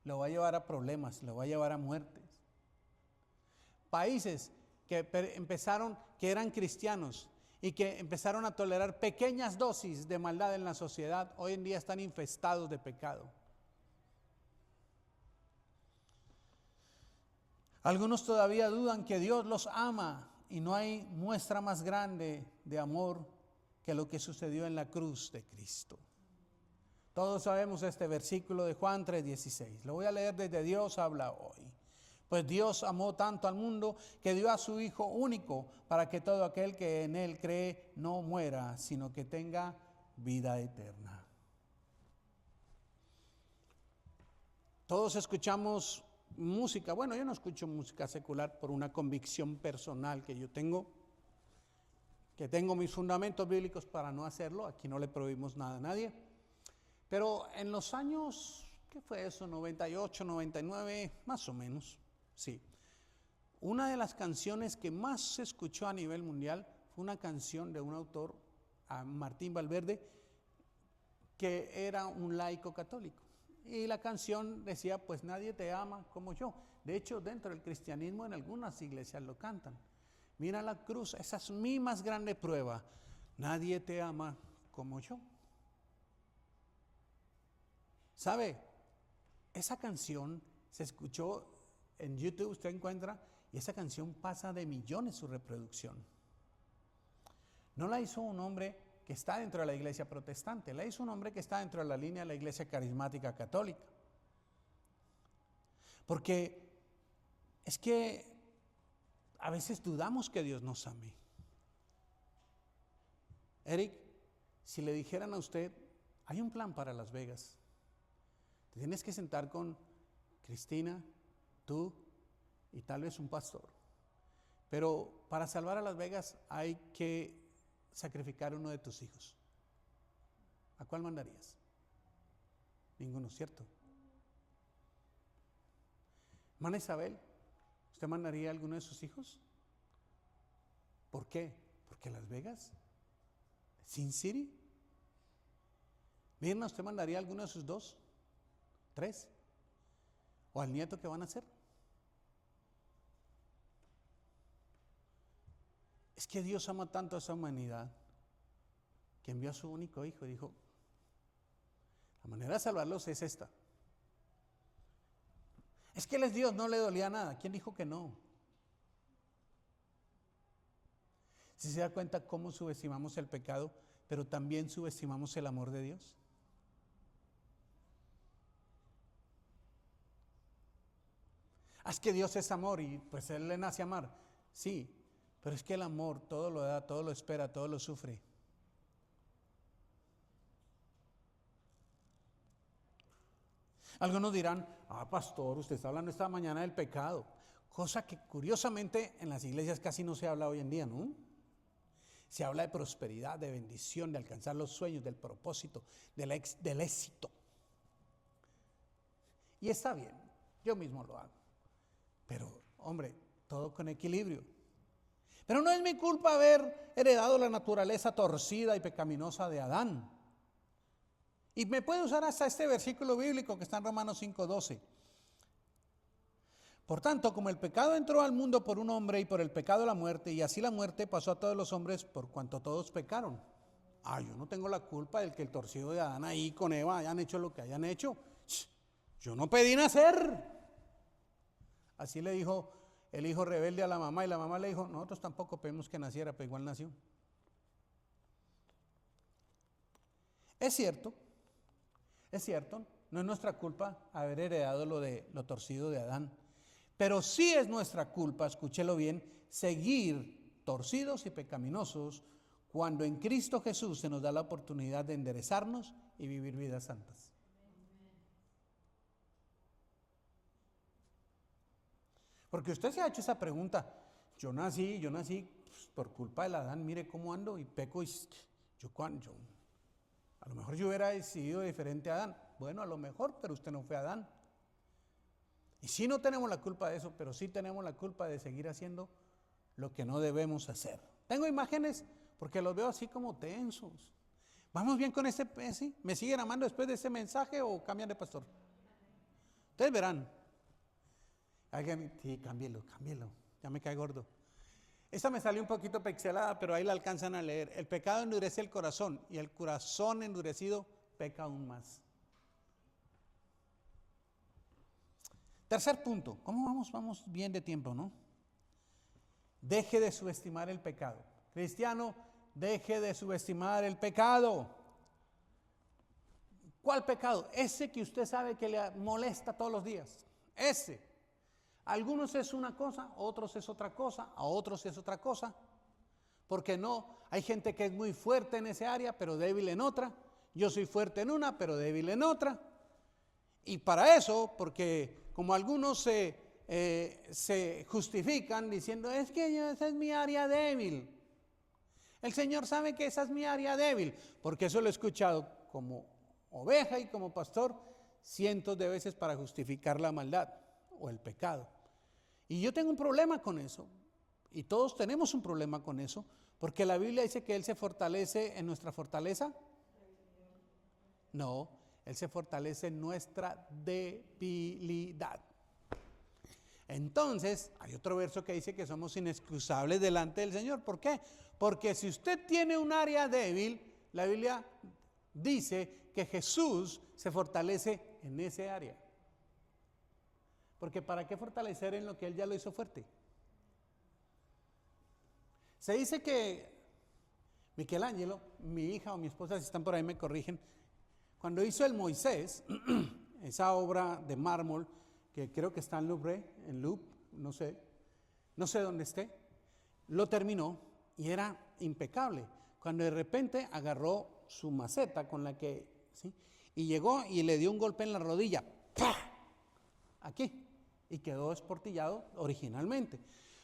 lo va a llevar a problemas, lo va a llevar a muertes. Países que empezaron, que eran cristianos y que empezaron a tolerar pequeñas dosis de maldad en la sociedad, hoy en día están infestados de pecado. Algunos todavía dudan que Dios los ama y no hay muestra más grande de amor que lo que sucedió en la cruz de Cristo. Todos sabemos este versículo de Juan 3:16. Lo voy a leer desde Dios habla hoy. Pues Dios amó tanto al mundo que dio a su Hijo único para que todo aquel que en Él cree no muera, sino que tenga vida eterna. Todos escuchamos música. Bueno, yo no escucho música secular por una convicción personal que yo tengo, que tengo mis fundamentos bíblicos para no hacerlo. Aquí no le prohibimos nada a nadie. Pero en los años, ¿qué fue eso? 98, 99, más o menos. Sí, una de las canciones que más se escuchó a nivel mundial fue una canción de un autor, Martín Valverde, que era un laico católico. Y la canción decía, pues nadie te ama como yo. De hecho, dentro del cristianismo en algunas iglesias lo cantan. Mira la cruz, esa es mi más grande prueba. Nadie te ama como yo. ¿Sabe? Esa canción se escuchó en YouTube, usted encuentra, y esa canción pasa de millones su reproducción. No la hizo un hombre que está dentro de la iglesia protestante, la hizo un hombre que está dentro de la línea de la iglesia carismática católica. Porque es que a veces dudamos que Dios nos ame. Eric, si le dijeran a usted, hay un plan para Las Vegas, te tienes que sentar con Cristina, tú y tal vez un pastor. Pero para salvar a Las Vegas hay que sacrificar uno de tus hijos. ¿A cuál mandarías? Ninguno, ¿cierto? Hermana Isabel, ¿usted mandaría a alguno de sus hijos? ¿Por qué? ¿Porque Las Vegas? ¿Sin City? Mirna, ¿usted mandaría a alguno de sus 2? 3? ¿O al nieto que van a hacer? Es que Dios ama tanto a esa humanidad que envió a su único hijo y dijo, la manera de salvarlos es esta. Es que Él es Dios, no le dolía nada. ¿Quién dijo que no? Si se da cuenta cómo subestimamos el pecado, pero también subestimamos el amor de Dios. Es que Dios es amor y pues Él le nace amar. Sí, pero es que el amor todo lo da, todo lo espera, todo lo sufre. Algunos dirán, pastor, usted está hablando esta mañana del pecado. Cosa que curiosamente en las iglesias casi no se habla hoy en día, ¿no? Se habla de prosperidad, de bendición, de alcanzar los sueños, del propósito, del éxito. Y está bien, yo mismo lo hago. Pero, hombre, todo con equilibrio. Pero no es mi culpa haber heredado la naturaleza torcida y pecaminosa de Adán. Y me puede usar hasta este versículo bíblico que está en Romanos 5:12. Por tanto, como el pecado entró al mundo por un hombre y por el pecado la muerte, y así la muerte pasó a todos los hombres por cuanto todos pecaron. Yo no tengo la culpa del que el torcido de Adán ahí con Eva hayan hecho lo que hayan hecho. Yo no pedí nacer. Así le dijo el hijo rebelde a la mamá y la mamá le dijo, nosotros tampoco pedimos que naciera, pero igual nació. Es cierto, no es nuestra culpa haber heredado lo torcido de Adán. Pero sí es nuestra culpa, escúchelo bien, seguir torcidos y pecaminosos cuando en Cristo Jesús se nos da la oportunidad de enderezarnos y vivir vidas santas. Porque usted se ha hecho esa pregunta, yo nací por culpa del Adán, mire cómo ando y peco, y a lo mejor yo hubiera decidido diferente a Adán. Bueno, a lo mejor, pero usted no fue Adán. Y sí no tenemos la culpa de eso, pero sí tenemos la culpa de seguir haciendo lo que no debemos hacer. Tengo imágenes porque los veo así como tensos. ¿Vamos bien con este? ¿Sí? ¿Me siguen amando después de este mensaje o cambian de pastor? Ustedes verán. Alguien, sí, cámbielo, ya me cae gordo. Esta me salió un poquito pixelada, pero ahí la alcanzan a leer. El pecado endurece el corazón y el corazón endurecido peca aún más. Tercer punto, ¿cómo vamos? Vamos bien de tiempo, ¿no? Deje de subestimar el pecado. Cristiano, deje de subestimar el pecado. ¿Cuál pecado? Ese que usted sabe que le molesta todos los días. Ese. Algunos es una cosa, otros es otra cosa, a otros es otra cosa. Porque no, hay gente que es muy fuerte en esa área, pero débil en otra. Yo soy fuerte en una, pero débil en otra. Y para eso, porque como algunos se justifican diciendo, es que esa es mi área débil. El Señor sabe que esa es mi área débil, porque eso lo he escuchado como oveja y como pastor cientos de veces para justificar la maldad o el pecado. Y yo tengo un problema con eso, y todos tenemos un problema con eso, porque la Biblia dice que Él se fortalece en nuestra fortaleza. No, Él se fortalece en nuestra debilidad. Entonces, hay otro verso que dice que somos inexcusables delante del Señor. ¿Por qué? Porque si usted tiene un área débil, la Biblia dice que Jesús se fortalece en ese área. Porque ¿para qué fortalecer en lo que Él ya lo hizo fuerte? Se dice que Michelangelo, mi hija o mi esposa, si están por ahí me corrigen, cuando hizo el Moisés, esa obra de mármol, que creo que está en Louvre, no sé dónde esté, lo terminó y era impecable. Cuando de repente agarró su maceta con la que, ¿sí? Y llegó y le dio un golpe en la rodilla, ¡pah! Aquí, y quedó esportillado originalmente.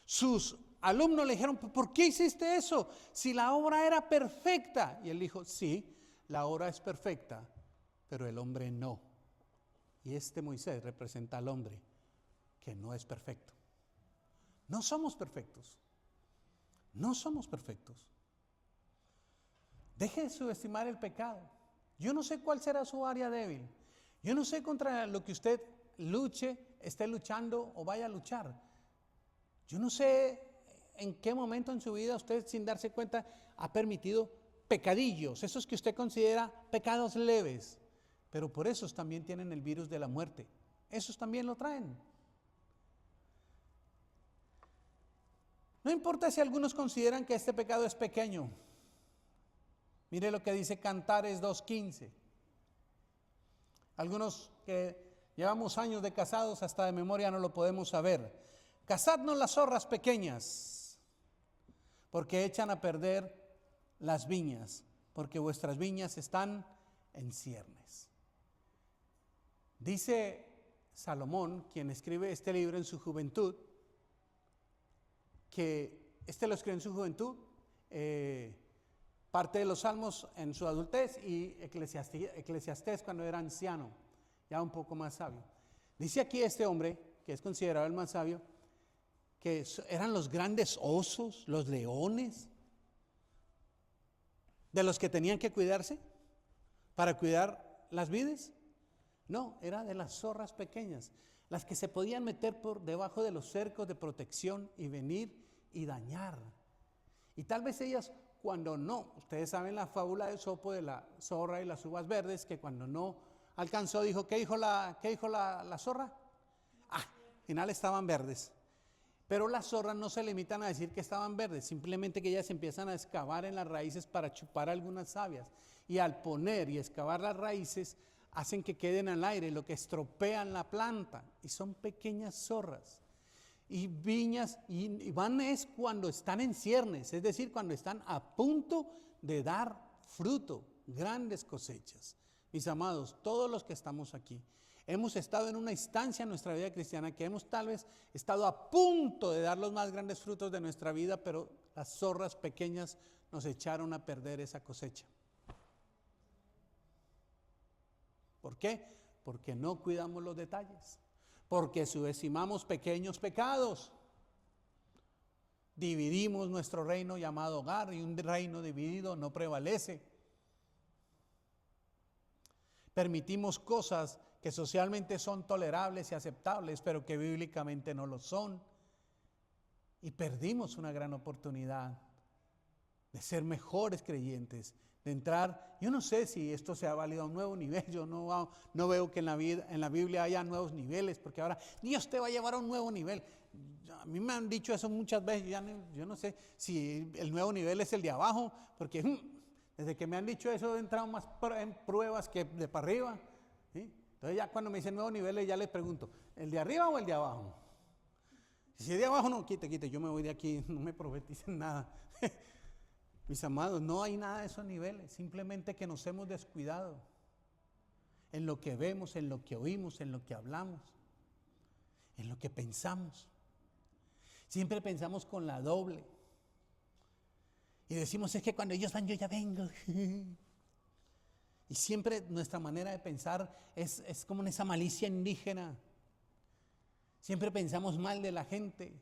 Sus alumnos le dijeron, ¿por qué hiciste eso? Si la obra era perfecta. Y él dijo, sí, La hora es perfecta, pero el hombre no. Y este Moisés representa al hombre que no es perfecto. No somos perfectos. No somos perfectos. Deje de subestimar el pecado. Yo no sé cuál será su área débil. Yo no sé contra lo que usted luche, esté luchando o vaya a luchar. Yo no sé en qué momento en su vida usted, sin darse cuenta, ha permitido pecadillos, esos que usted considera pecados leves, pero por esos también tienen el virus de la muerte. Esos también lo traen. No importa si algunos consideran que este pecado es pequeño. Mire lo que dice Cantares 2:15. Algunos que llevamos años de casados, hasta de memoria no lo podemos saber. Cazadnos las zorras pequeñas, porque echan a perder las viñas, porque vuestras viñas están en ciernes. Dice Salomón, quien escribe este libro en su juventud, que lo escribió en su juventud, parte de los salmos en su adultez y Eclesiastés cuando era anciano, ya un poco más sabio. Dice aquí este hombre, que es considerado el más sabio, que eran los grandes osos, los leones, de los que tenían que cuidarse para cuidar las vides. No, era de las zorras pequeñas, las que se podían meter por debajo de los cercos de protección y venir y dañar. Y tal vez ellas, cuando no, ustedes saben la fábula de Esopo de la zorra y las uvas verdes, que cuando no alcanzó dijo, ¿qué dijo la zorra? Al final estaban verdes. Pero las zorras no se limitan a decir que estaban verdes, simplemente que ellas empiezan a excavar en las raíces para chupar algunas sabias. Y al poner y excavar las raíces, hacen que queden al aire, lo que estropean la planta. Y son pequeñas zorras. Y viñas, y van es cuando están en ciernes, es decir, cuando están a punto de dar fruto, grandes cosechas. Mis amados, todos los que estamos aquí, hemos estado en una instancia en nuestra vida cristiana que hemos tal vez estado a punto de dar los más grandes frutos de nuestra vida, pero las zorras pequeñas nos echaron a perder esa cosecha. ¿Por qué? Porque no cuidamos los detalles, porque subestimamos pequeños pecados. Dividimos nuestro reino llamado hogar, y un reino dividido no prevalece. Permitimos cosas que socialmente son tolerables y aceptables, pero que bíblicamente no lo son. Y perdimos una gran oportunidad de ser mejores creyentes, de entrar. Yo no sé si esto sea válido a un nuevo nivel. Yo no veo que en la Biblia haya nuevos niveles, porque ahora Dios te va a llevar a un nuevo nivel. A mí me han dicho eso muchas veces. Yo no sé si el nuevo nivel es el de abajo, porque desde que me han dicho eso he entrado más en pruebas que de para arriba, ¿sí? Entonces ya cuando me dicen nuevos niveles ya les pregunto, ¿el de arriba o el de abajo? Si es de abajo, no, quite, yo me voy de aquí, no me profeticen nada. Mis amados, no hay nada de esos niveles, simplemente que nos hemos descuidado en lo que vemos, en lo que oímos, en lo que hablamos, en lo que pensamos. Siempre pensamos con la doble. Y decimos, es que cuando ellos van yo ya vengo. Y siempre nuestra manera de pensar es como en esa malicia indígena. Siempre pensamos mal de la gente.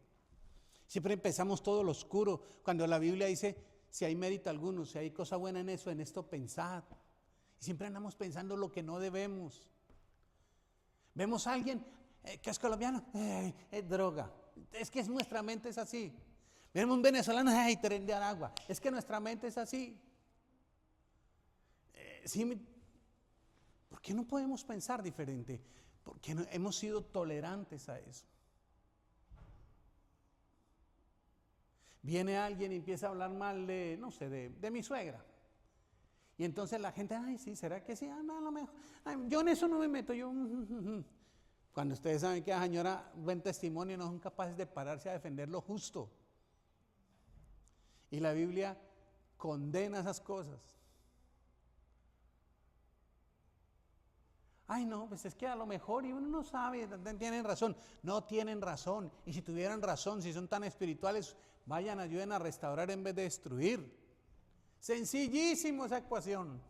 Siempre pensamos todo lo oscuro. Cuando la Biblia dice, si hay mérito alguno, si hay cosa buena en eso, en esto pensad. Y siempre andamos pensando lo que no debemos. Vemos a alguien que es colombiano, es droga. Es que nuestra mente es así. Vemos un venezolano, tren de Aragua. Es que nuestra mente es así. ¿Por qué no podemos pensar diferente? Porque hemos sido tolerantes a eso. Viene alguien y empieza a hablar mal de, no sé, de mi suegra. Y entonces la gente, sí, ¿será que sí? No, a lo mejor. Yo en eso no me meto, Cuando ustedes saben que la señora, buen testimonio, no son capaces de pararse a defender lo justo. Y la Biblia condena esas cosas. No, pues es que a lo mejor, y uno no sabe, tienen razón. No tienen razón. Y si tuvieran razón, si son tan espirituales, vayan, ayuden a restaurar en vez de destruir. Sencillísimo esa ecuación.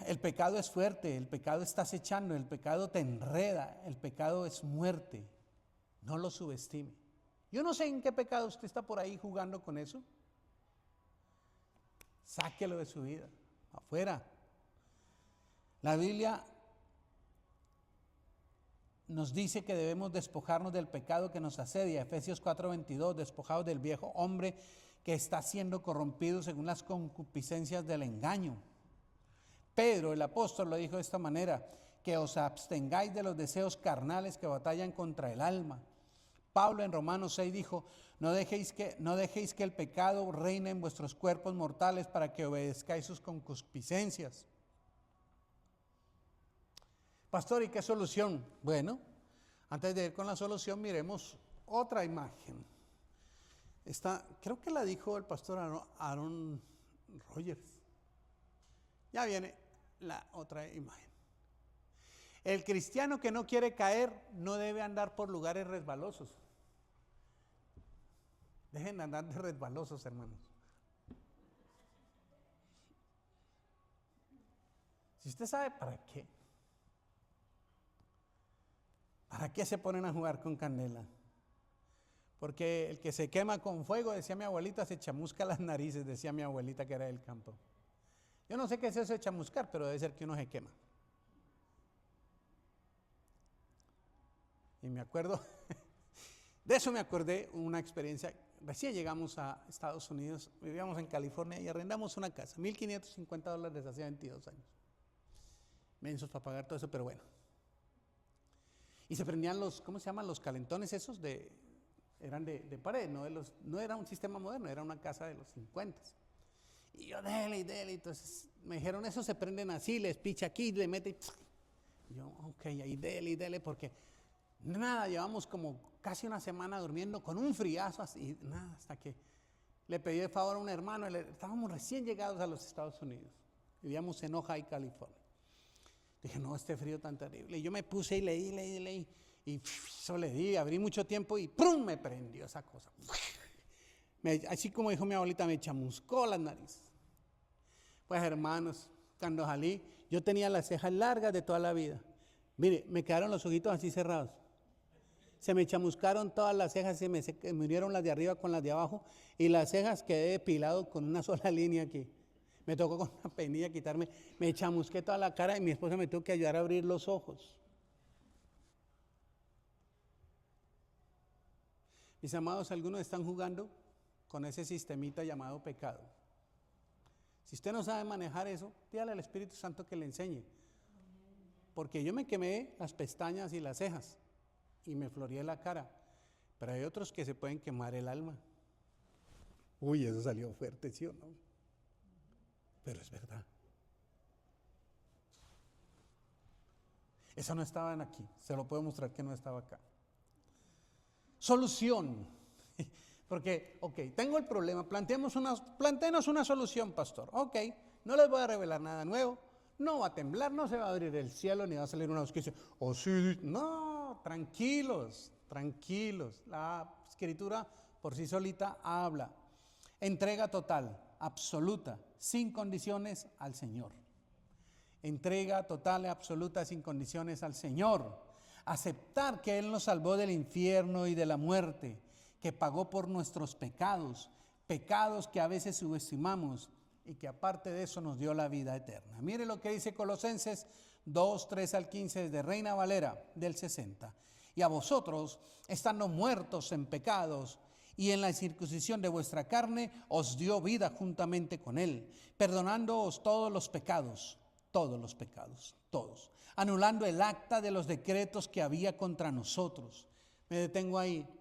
El pecado es fuerte, el pecado está acechando, el pecado te enreda, el pecado es muerte. No lo subestime. Yo no sé en qué pecado usted está por ahí jugando con eso. Sáquelo de su vida, afuera. La Biblia nos dice que debemos despojarnos del pecado que nos asedia. Efesios 4:22, despojados del viejo hombre que está siendo corrompido según las concupiscencias del engaño. Pedro, el apóstol, lo dijo de esta manera: que os abstengáis de los deseos carnales que batallan contra el alma. Pablo en Romanos 6 dijo: no dejéis que el pecado reine en vuestros cuerpos mortales para que obedezcáis sus concupiscencias. Pastor, ¿y qué solución? Bueno, antes de ir con la solución, miremos otra imagen. Creo que la dijo el pastor Aaron Rogers. Ya viene la otra imagen. El cristiano que no quiere caer no debe andar por lugares resbalosos. Dejen de andar de resbalosos, hermanos. Si usted sabe para qué se ponen a jugar con candela? Porque el que se quema con fuego, decía mi abuelita, se chamusca las narices, decía mi abuelita que era del campo. Yo no sé qué es eso de chamuscar, pero debe ser que uno se quema. Y me acuerdo, de eso me acordé, una experiencia. Recién llegamos a Estados Unidos, vivíamos en California y arrendamos una casa, $1,550 hace 22 años. Mensos para pagar todo eso, pero bueno. Y se prendían ¿cómo se llaman? Los calentones esos eran de pared, no era un sistema moderno, era una casa de los 50. Y yo, dele, entonces me dijeron, eso se prenden así, les picha aquí, le mete. Y yo, ok, ahí dele, porque nada, llevamos como casi una semana durmiendo con un friazo así, nada, hasta que le pedí el favor a un hermano, estábamos recién llegados a los Estados Unidos, vivíamos en Ojai, California. Dije, no, este frío tan terrible. Y yo me puse y leí, y eso le di, abrí mucho tiempo y ¡prum! Me prendió esa cosa. Así como dijo mi abuelita, me chamuscó las narices. Pues hermanos, cuando salí, yo tenía las cejas largas de toda la vida. Mire, me quedaron los ojitos así cerrados. Se me chamuscaron todas las cejas, se me unieron las de arriba con las de abajo, y las cejas quedé depilado con una sola línea aquí. Me tocó con una peinilla quitarme, me chamusqué toda la cara y mi esposa me tuvo que ayudar a abrir los ojos. Mis amados, algunos están jugando con ese sistemita llamado pecado. Si usted no sabe manejar eso, pídale al Espíritu Santo que le enseñe. Porque yo me quemé las pestañas y las cejas y me floreé la cara, pero hay otros que se pueden quemar el alma. Uy, eso salió fuerte, ¿sí o no? Pero es verdad. Eso no estaba aquí, se lo puedo mostrar que no estaba acá. Solución. Porque, tengo el problema, planteemos una solución, pastor. No les voy a revelar nada nuevo, no va a temblar, no se va a abrir el cielo, ni va a salir una voz que dice, oh sí, no, tranquilos. La Escritura por sí solita habla. Entrega total, absoluta, sin condiciones al Señor. Entrega total y absoluta, sin condiciones al Señor. Aceptar que Él nos salvó del infierno y de la muerte, que pagó por nuestros pecados que a veces subestimamos y que aparte de eso nos dio la vida eterna. Mire lo que dice Colosenses 2, 3 al 15 de Reina Valera del 60. Y a vosotros, estando muertos en pecados y en la circuncisión de vuestra carne, os dio vida juntamente con Él, perdonándoos todos los pecados, anulando el acta de los decretos que había contra nosotros. Me detengo ahí.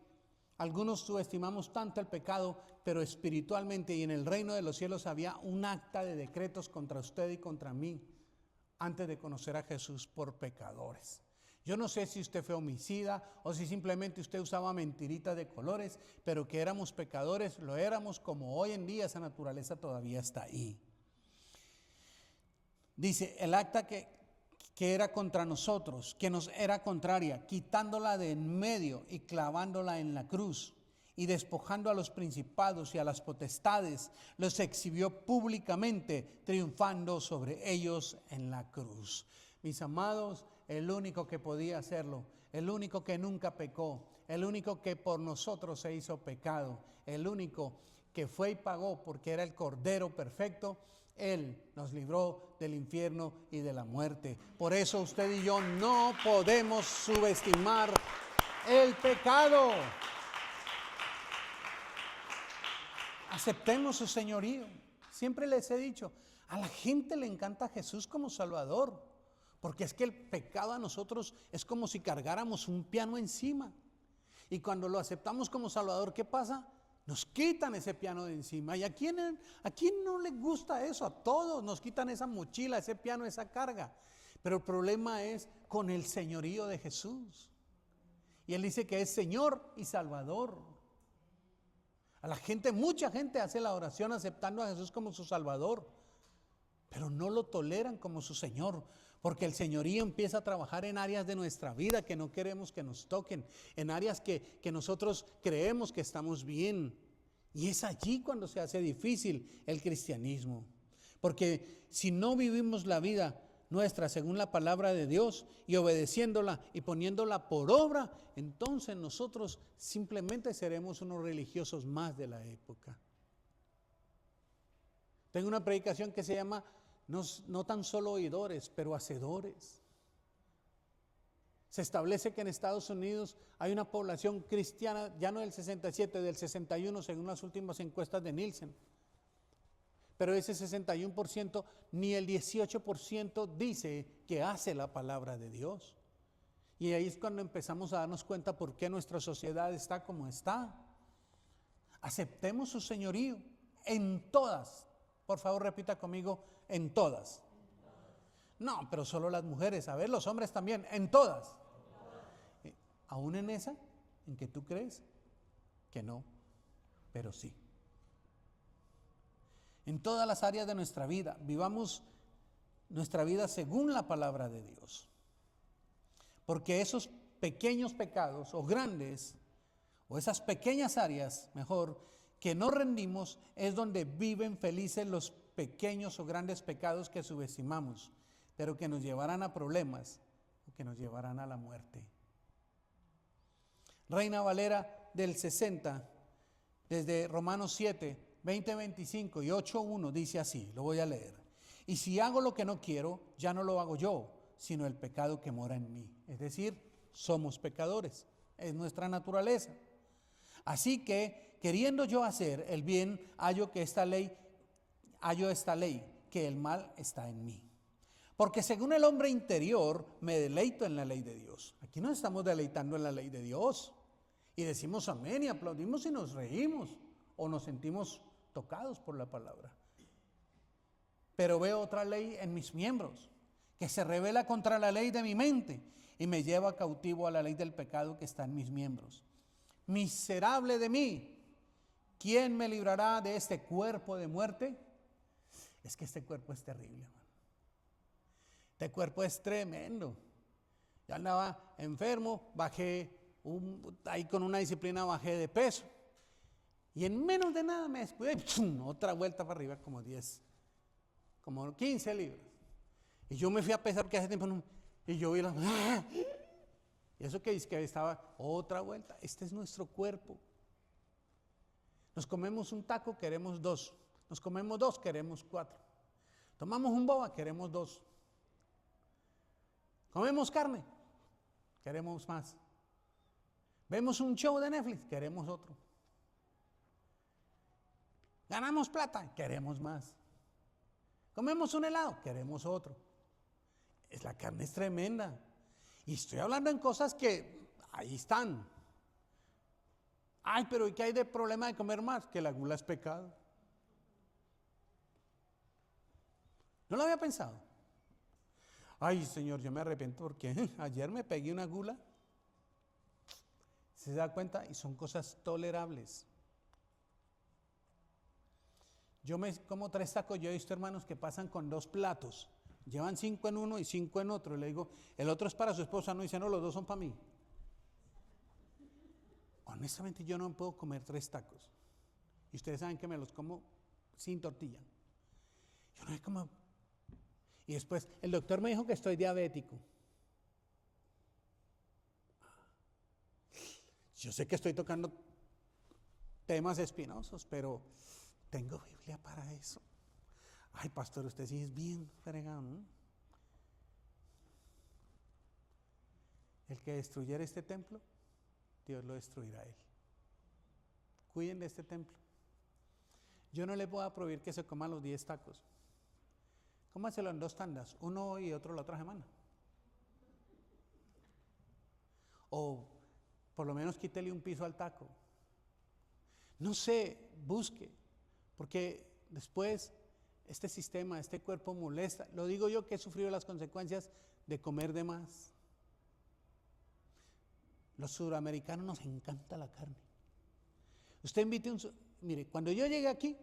Algunos subestimamos tanto el pecado, pero espiritualmente y en el reino de los cielos había un acta de decretos contra usted y contra mí antes de conocer a Jesús por pecadores. Yo no sé si usted fue homicida o si simplemente usted usaba mentiritas de colores, pero que éramos pecadores, lo éramos, como hoy en día esa naturaleza todavía está ahí. Dice, el acta que era contra nosotros, que nos era contraria, quitándola de en medio y clavándola en la cruz. y despojando a los principados y a las potestades, los exhibió públicamente, triunfando sobre ellos en la cruz. Mis amados, el único que podía hacerlo, el único que nunca pecó, el único que por nosotros se hizo pecado, el único que fue y pagó porque era el Cordero perfecto, Él nos libró del infierno y de la muerte. Por eso usted y yo no podemos subestimar el pecado. Aceptemos su señorío. Siempre les he dicho, a la gente le encanta Jesús como Salvador, porque es que el pecado a nosotros es como si cargáramos un piano encima. Y cuando lo aceptamos como Salvador, ¿qué pasa? Nos quitan ese piano de encima. ¿Y a quién no le gusta eso? A todos nos quitan esa mochila, ese piano, esa carga. Pero el problema es con el señorío de Jesús. Y Él dice que es Señor y Salvador. A la gente, mucha gente hace la oración aceptando a Jesús como su Salvador, pero no lo toleran como su Señor, porque el señorío empieza a trabajar en áreas de nuestra vida que no queremos que nos toquen, en áreas que nosotros creemos que estamos bien. Y es allí cuando se hace difícil el cristianismo, porque si no vivimos la vida nuestra según la palabra de Dios y obedeciéndola y poniéndola por obra, entonces nosotros simplemente seremos unos religiosos más de la época. Tengo una predicación que se llama no tan solo oidores, pero hacedores. Se establece que en Estados Unidos hay una población cristiana, ya no del 67, del 61 según las últimas encuestas de Nielsen. Pero ese 61% ni el 18% dice que hace la palabra de Dios. Y ahí es cuando empezamos a darnos cuenta por qué nuestra sociedad está como está. Aceptemos su señorío en todas. Por favor, repita conmigo, en todas. No, pero solo las mujeres, a ver, los hombres también, en todas. Aún en esa, en que tú crees que no, pero sí. En todas las áreas de nuestra vida, vivamos nuestra vida según la palabra de Dios. Porque esos pequeños pecados o grandes, o esas pequeñas áreas, mejor, que no rendimos, es donde viven felices los pequeños o grandes pecados que subestimamos, pero que nos llevarán a problemas o que nos llevarán a la muerte. Reina Valera del 60, desde Romanos 7, 20, 25 y 8:1 dice así, lo voy a leer. Y si hago lo que no quiero, ya no lo hago yo, sino el pecado que mora en mí. Es decir, somos pecadores, es nuestra naturaleza. Así que, queriendo yo hacer el bien, hallo esta ley, que el mal está en mí. Porque según el hombre interior, me deleito en la ley de Dios. Aquí nos estamos deleitando en la ley de Dios. Y decimos amén y aplaudimos y nos reímos. O nos sentimos tocados por la palabra. Pero veo otra ley en mis miembros, que se revela contra la ley de mi mente y me lleva cautivo a la ley del pecado que está en mis miembros. Miserable de mí, ¿quién me librará de este cuerpo de muerte? Es que este cuerpo es terrible, hermano. Este cuerpo es tremendo. Yo andaba enfermo, ahí con una disciplina bajé de peso. Y en menos de nada me descuidé, otra vuelta para arriba, como 15 libras. Y yo me fui a pesar que hace tiempo no, y yo vi y eso que dice que estaba otra vuelta. Este es nuestro cuerpo. Nos comemos un taco, queremos 2. Nos comemos 2, queremos 4. Tomamos un boba, queremos 2. Comemos carne, queremos más. Vemos un show de Netflix, queremos otro. Ganamos plata, queremos más. Comemos un helado, queremos otro. La carne es tremenda. Y estoy hablando en cosas que ahí están. Ay, pero ¿y qué hay de problema de comer más? Que la gula es pecado. ¿No lo había pensado? Ay, Señor, yo me arrepiento porque ayer me pegué una gula. ¿Se da cuenta? Y son cosas tolerables. Yo me como 3 tacos, yo he visto hermanos que pasan con 2 platos. Llevan 5 en uno y 5 en otro. Le digo, el otro es para su esposa. No, dice, no, los 2 son para mí. ¿O honestamente yo no puedo comer 3 tacos. Y ustedes saben que me los como sin tortilla. Yo no sé cómo. Y después, el doctor me dijo que estoy diabético. Yo sé que estoy tocando temas espinosos, pero tengo Biblia para eso. Ay, pastor, usted sí es bien fregado, ¿no? El que destruyera este templo, Dios lo destruirá a él. Cuiden de este templo. Yo no le puedo prohibir que se coma los 10 tacos. Cómaselo en 2 tandas, uno hoy y otro la otra semana. O por lo menos quítele un piso al taco. No sé, busque, porque después este sistema, este cuerpo molesta. Lo digo yo que he sufrido las consecuencias de comer de más. Los suramericanos nos encanta la carne. Usted invite mire, cuando yo llegué aquí,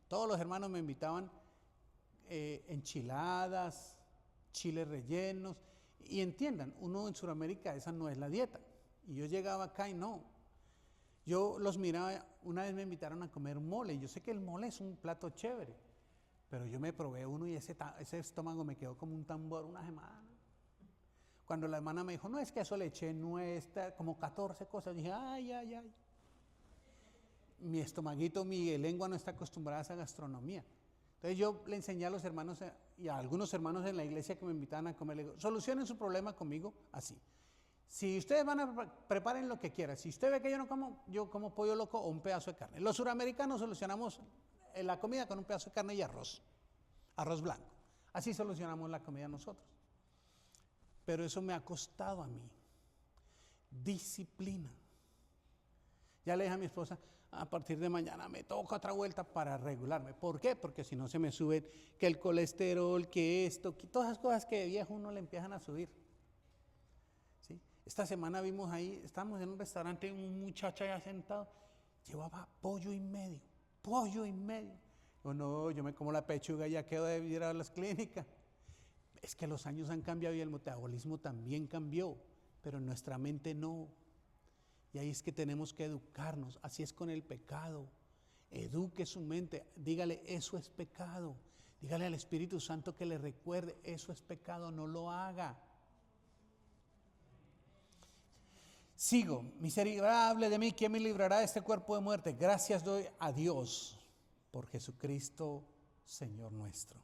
todos los hermanos me invitaban enchiladas, chiles rellenos, y entiendan, uno en Sudamérica esa no es la dieta. Y yo llegaba acá y no. Yo los miraba, una vez me invitaron a comer mole, y yo sé que el mole es un plato chévere, pero yo me probé uno y ese estómago me quedó como un tambor una semana. Cuando la hermana me dijo, no, es que eso le eché nuez, como 14 cosas, dije, ay. Mi estomaguito, mi lengua no está acostumbrada a esa gastronomía. Entonces yo le enseñé a los hermanos y a algunos hermanos en la iglesia que me invitaban a comer, le digo, solucionen su problema conmigo así. Si ustedes van a preparen lo que quieran, si usted ve que yo como pollo loco o un pedazo de carne. Los suramericanos solucionamos la comida con un pedazo de carne y arroz blanco. Así solucionamos la comida nosotros. Pero eso me ha costado a mí disciplina. Ya le dije a mi esposa, a partir de mañana me toca otra vuelta para regularme. ¿Por qué? Porque si no se me suben que el colesterol, que esto, que todas esas cosas que de viejo uno le empiezan a subir. ¿Sí? Esta semana vimos ahí, estábamos en un restaurante, un muchacho allá sentado, llevaba pollo y medio. O no, yo me como la pechuga y ya quedo de ir a las clínicas. Es que los años han cambiado y el metabolismo también cambió, pero nuestra mente no. Y ahí es que tenemos que educarnos, así es con el pecado. Eduque su mente, dígale, eso es pecado. Dígale al Espíritu Santo que le recuerde, eso es pecado, no lo haga. Sigo, miserable de mí, ¿quién me librará de este cuerpo de muerte? Gracias doy a Dios por Jesucristo, Señor nuestro.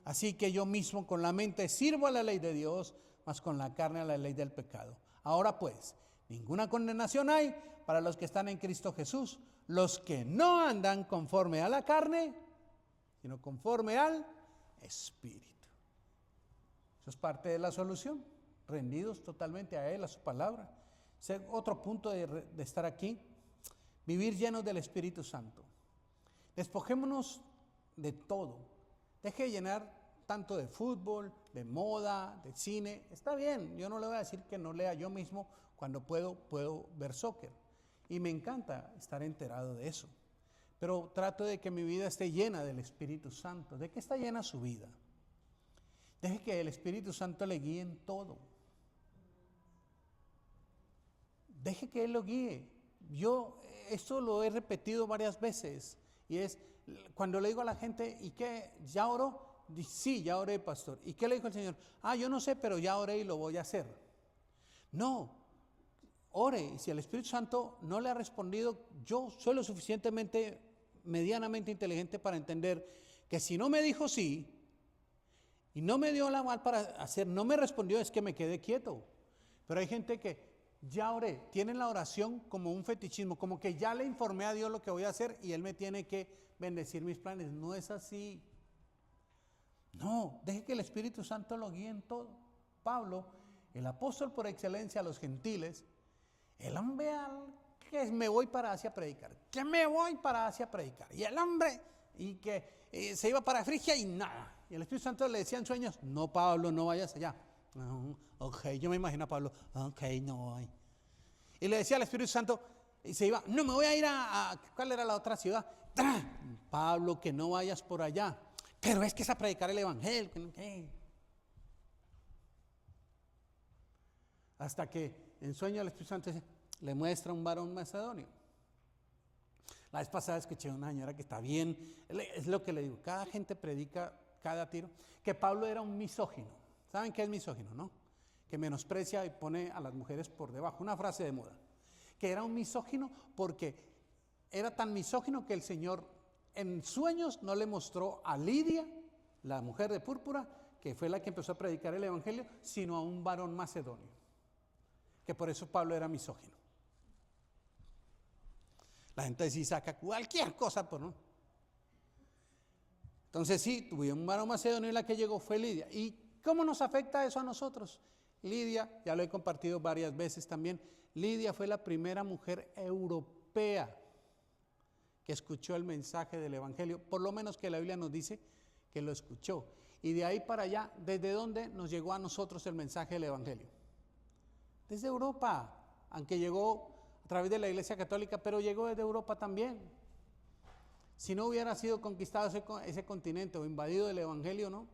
Así que yo mismo con la mente sirvo a la ley de Dios, mas con la carne a la ley del pecado. Ahora pues, ninguna condenación hay para los que están en Cristo Jesús, los que no andan conforme a la carne, sino conforme al Espíritu. Eso es parte de la solución, rendidos totalmente a Él, a su palabra. Otro punto de estar aquí, vivir llenos del Espíritu Santo. Despojémonos de todo. Deje de llenar tanto de fútbol, de moda, de cine. Está bien, yo no le voy a decir que no lea. Yo mismo, cuando puedo ver soccer. Y me encanta estar enterado de eso. Pero trato de que mi vida esté llena del Espíritu Santo. ¿De qué está llena su vida? Deje que el Espíritu Santo le guíe en todo. Deje que Él lo guíe. Yo esto lo he repetido varias veces. Y es cuando le digo a la gente, ¿y qué? ¿Ya oró? Dice, sí, ya oré, pastor. ¿Y qué le dijo el Señor? Yo no sé, pero ya oré y lo voy a hacer. No, ore. Y si el Espíritu Santo no le ha respondido, yo soy lo suficientemente, medianamente inteligente para entender que si no me dijo sí, y no me dio la mano para hacer, no me respondió, es que me quedé quieto. Pero hay gente que ya oré, tienen la oración como un fetichismo, como que ya le informé a Dios lo que voy a hacer y Él me tiene que bendecir mis planes. No es así. No, deje que el Espíritu Santo lo guíe en todo. Pablo, el apóstol por excelencia a los gentiles, el hombre que me voy para Asia a predicar, que me voy para Asia a predicar, y el hombre y que se iba para Frigia y nada. Y el Espíritu Santo le decía en sueños, no, Pablo, no vayas allá. Ok, yo me imagino a Pablo, ok, no voy. Y le decía al Espíritu Santo, y se iba, no, me voy a ir ¿cuál era la otra ciudad? Pablo, que no vayas por allá. Pero es que es a predicar el evangelio. Hasta que en sueño el Espíritu Santo dice, le muestra un varón macedonio. La vez pasada escuché a una señora que está bien, es lo que le digo, cada gente predica cada tiro, que Pablo era un misógino. ¿Saben qué es misógino, no? Que menosprecia y pone a las mujeres por debajo, una frase de moda. Que era un misógino porque era tan misógino que el Señor en sueños no le mostró a Lidia, la mujer de púrpura, que fue la que empezó a predicar el evangelio, sino a un varón macedonio. Que por eso Pablo era misógino. La gente sí saca cualquier cosa, pero no. Entonces sí, tuvimos un varón macedonio y la que llegó fue Lidia. ¿Y cómo nos afecta eso a nosotros? Lidia, ya lo he compartido varias veces también, Lidia fue la primera mujer europea que escuchó el mensaje del evangelio, por lo menos que la Biblia nos dice que lo escuchó. Y de ahí para allá, ¿desde dónde nos llegó a nosotros el mensaje del evangelio? Desde Europa, aunque llegó a través de la Iglesia Católica, pero llegó desde Europa también. Si no hubiera sido conquistado ese continente o invadido del evangelio, ¿no?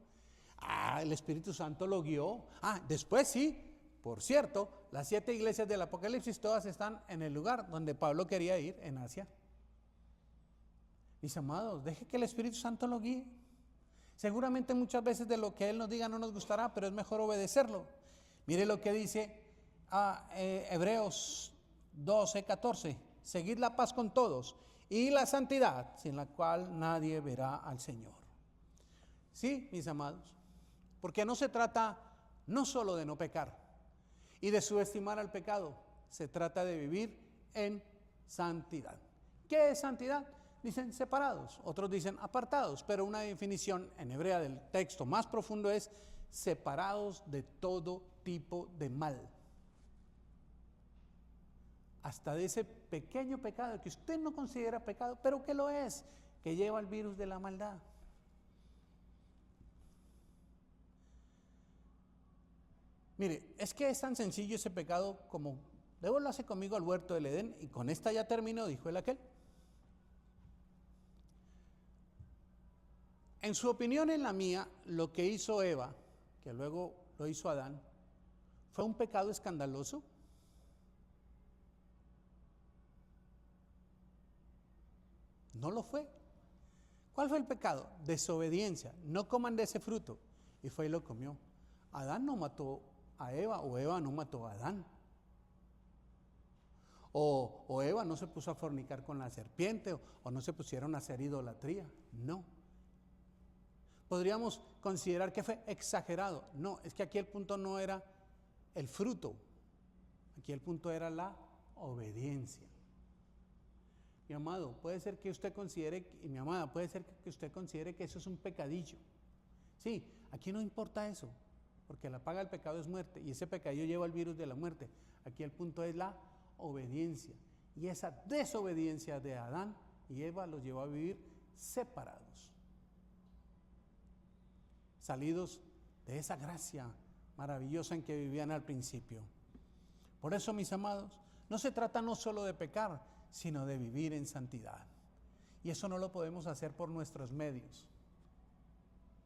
El Espíritu Santo lo guió. Después sí, por cierto, las 7 iglesias del Apocalipsis todas están en el lugar donde Pablo quería ir, en Asia. Mis amados, deje que el Espíritu Santo lo guíe. Seguramente muchas veces de lo que Él nos diga no nos gustará, pero es mejor obedecerlo. Mire lo que dice Hebreos 12:14. Seguid la paz con todos y la santidad, sin la cual nadie verá al Señor. Sí, mis amados, porque no se trata no solo de no pecar y de subestimar al pecado, se trata de vivir en santidad. ¿Qué es santidad? Dicen separados, otros dicen apartados, pero una definición en hebrea del texto más profundo es separados de todo tipo de mal. Hasta de ese pequeño pecado que usted no considera pecado, pero que lo es, que lleva el virus de la maldad. Mire, es que es tan sencillo ese pecado como devuélvase conmigo al huerto del Edén y con esta ya terminó, dijo el aquel. En su opinión, en la mía, lo que hizo Eva, que luego lo hizo Adán, ¿fue un pecado escandaloso? No lo fue. ¿Cuál fue el pecado? Desobediencia. No coman de ese fruto. Y fue y lo comió. Adán no mató a Eva, o Eva no mató a Adán. O Eva no se puso a fornicar con la serpiente, o no se pusieron a hacer idolatría. No. Podríamos considerar que fue exagerado. No, es que aquí el punto no era el fruto. Aquí el punto era la obediencia. Mi amado, puede ser que usted considere, y mi amada, puede ser que usted considere que eso es un pecadillo. Sí, aquí no importa eso, porque la paga del pecado es muerte, y ese pecadillo lleva el virus de la muerte. Aquí el punto es la obediencia. Y esa desobediencia de Adán y Eva los llevó a vivir separados, salidos de esa gracia maravillosa en que vivían al principio. Por eso, mis amados, no se trata no solo de pecar, sino de vivir en santidad. Y eso no lo podemos hacer por nuestros medios.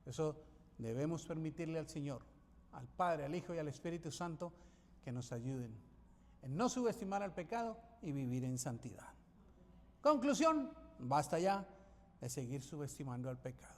Eso debemos permitirle al Señor, al Padre, al Hijo y al Espíritu Santo que nos ayuden en no subestimar al pecado y vivir en santidad. Conclusión, basta ya de seguir subestimando al pecado.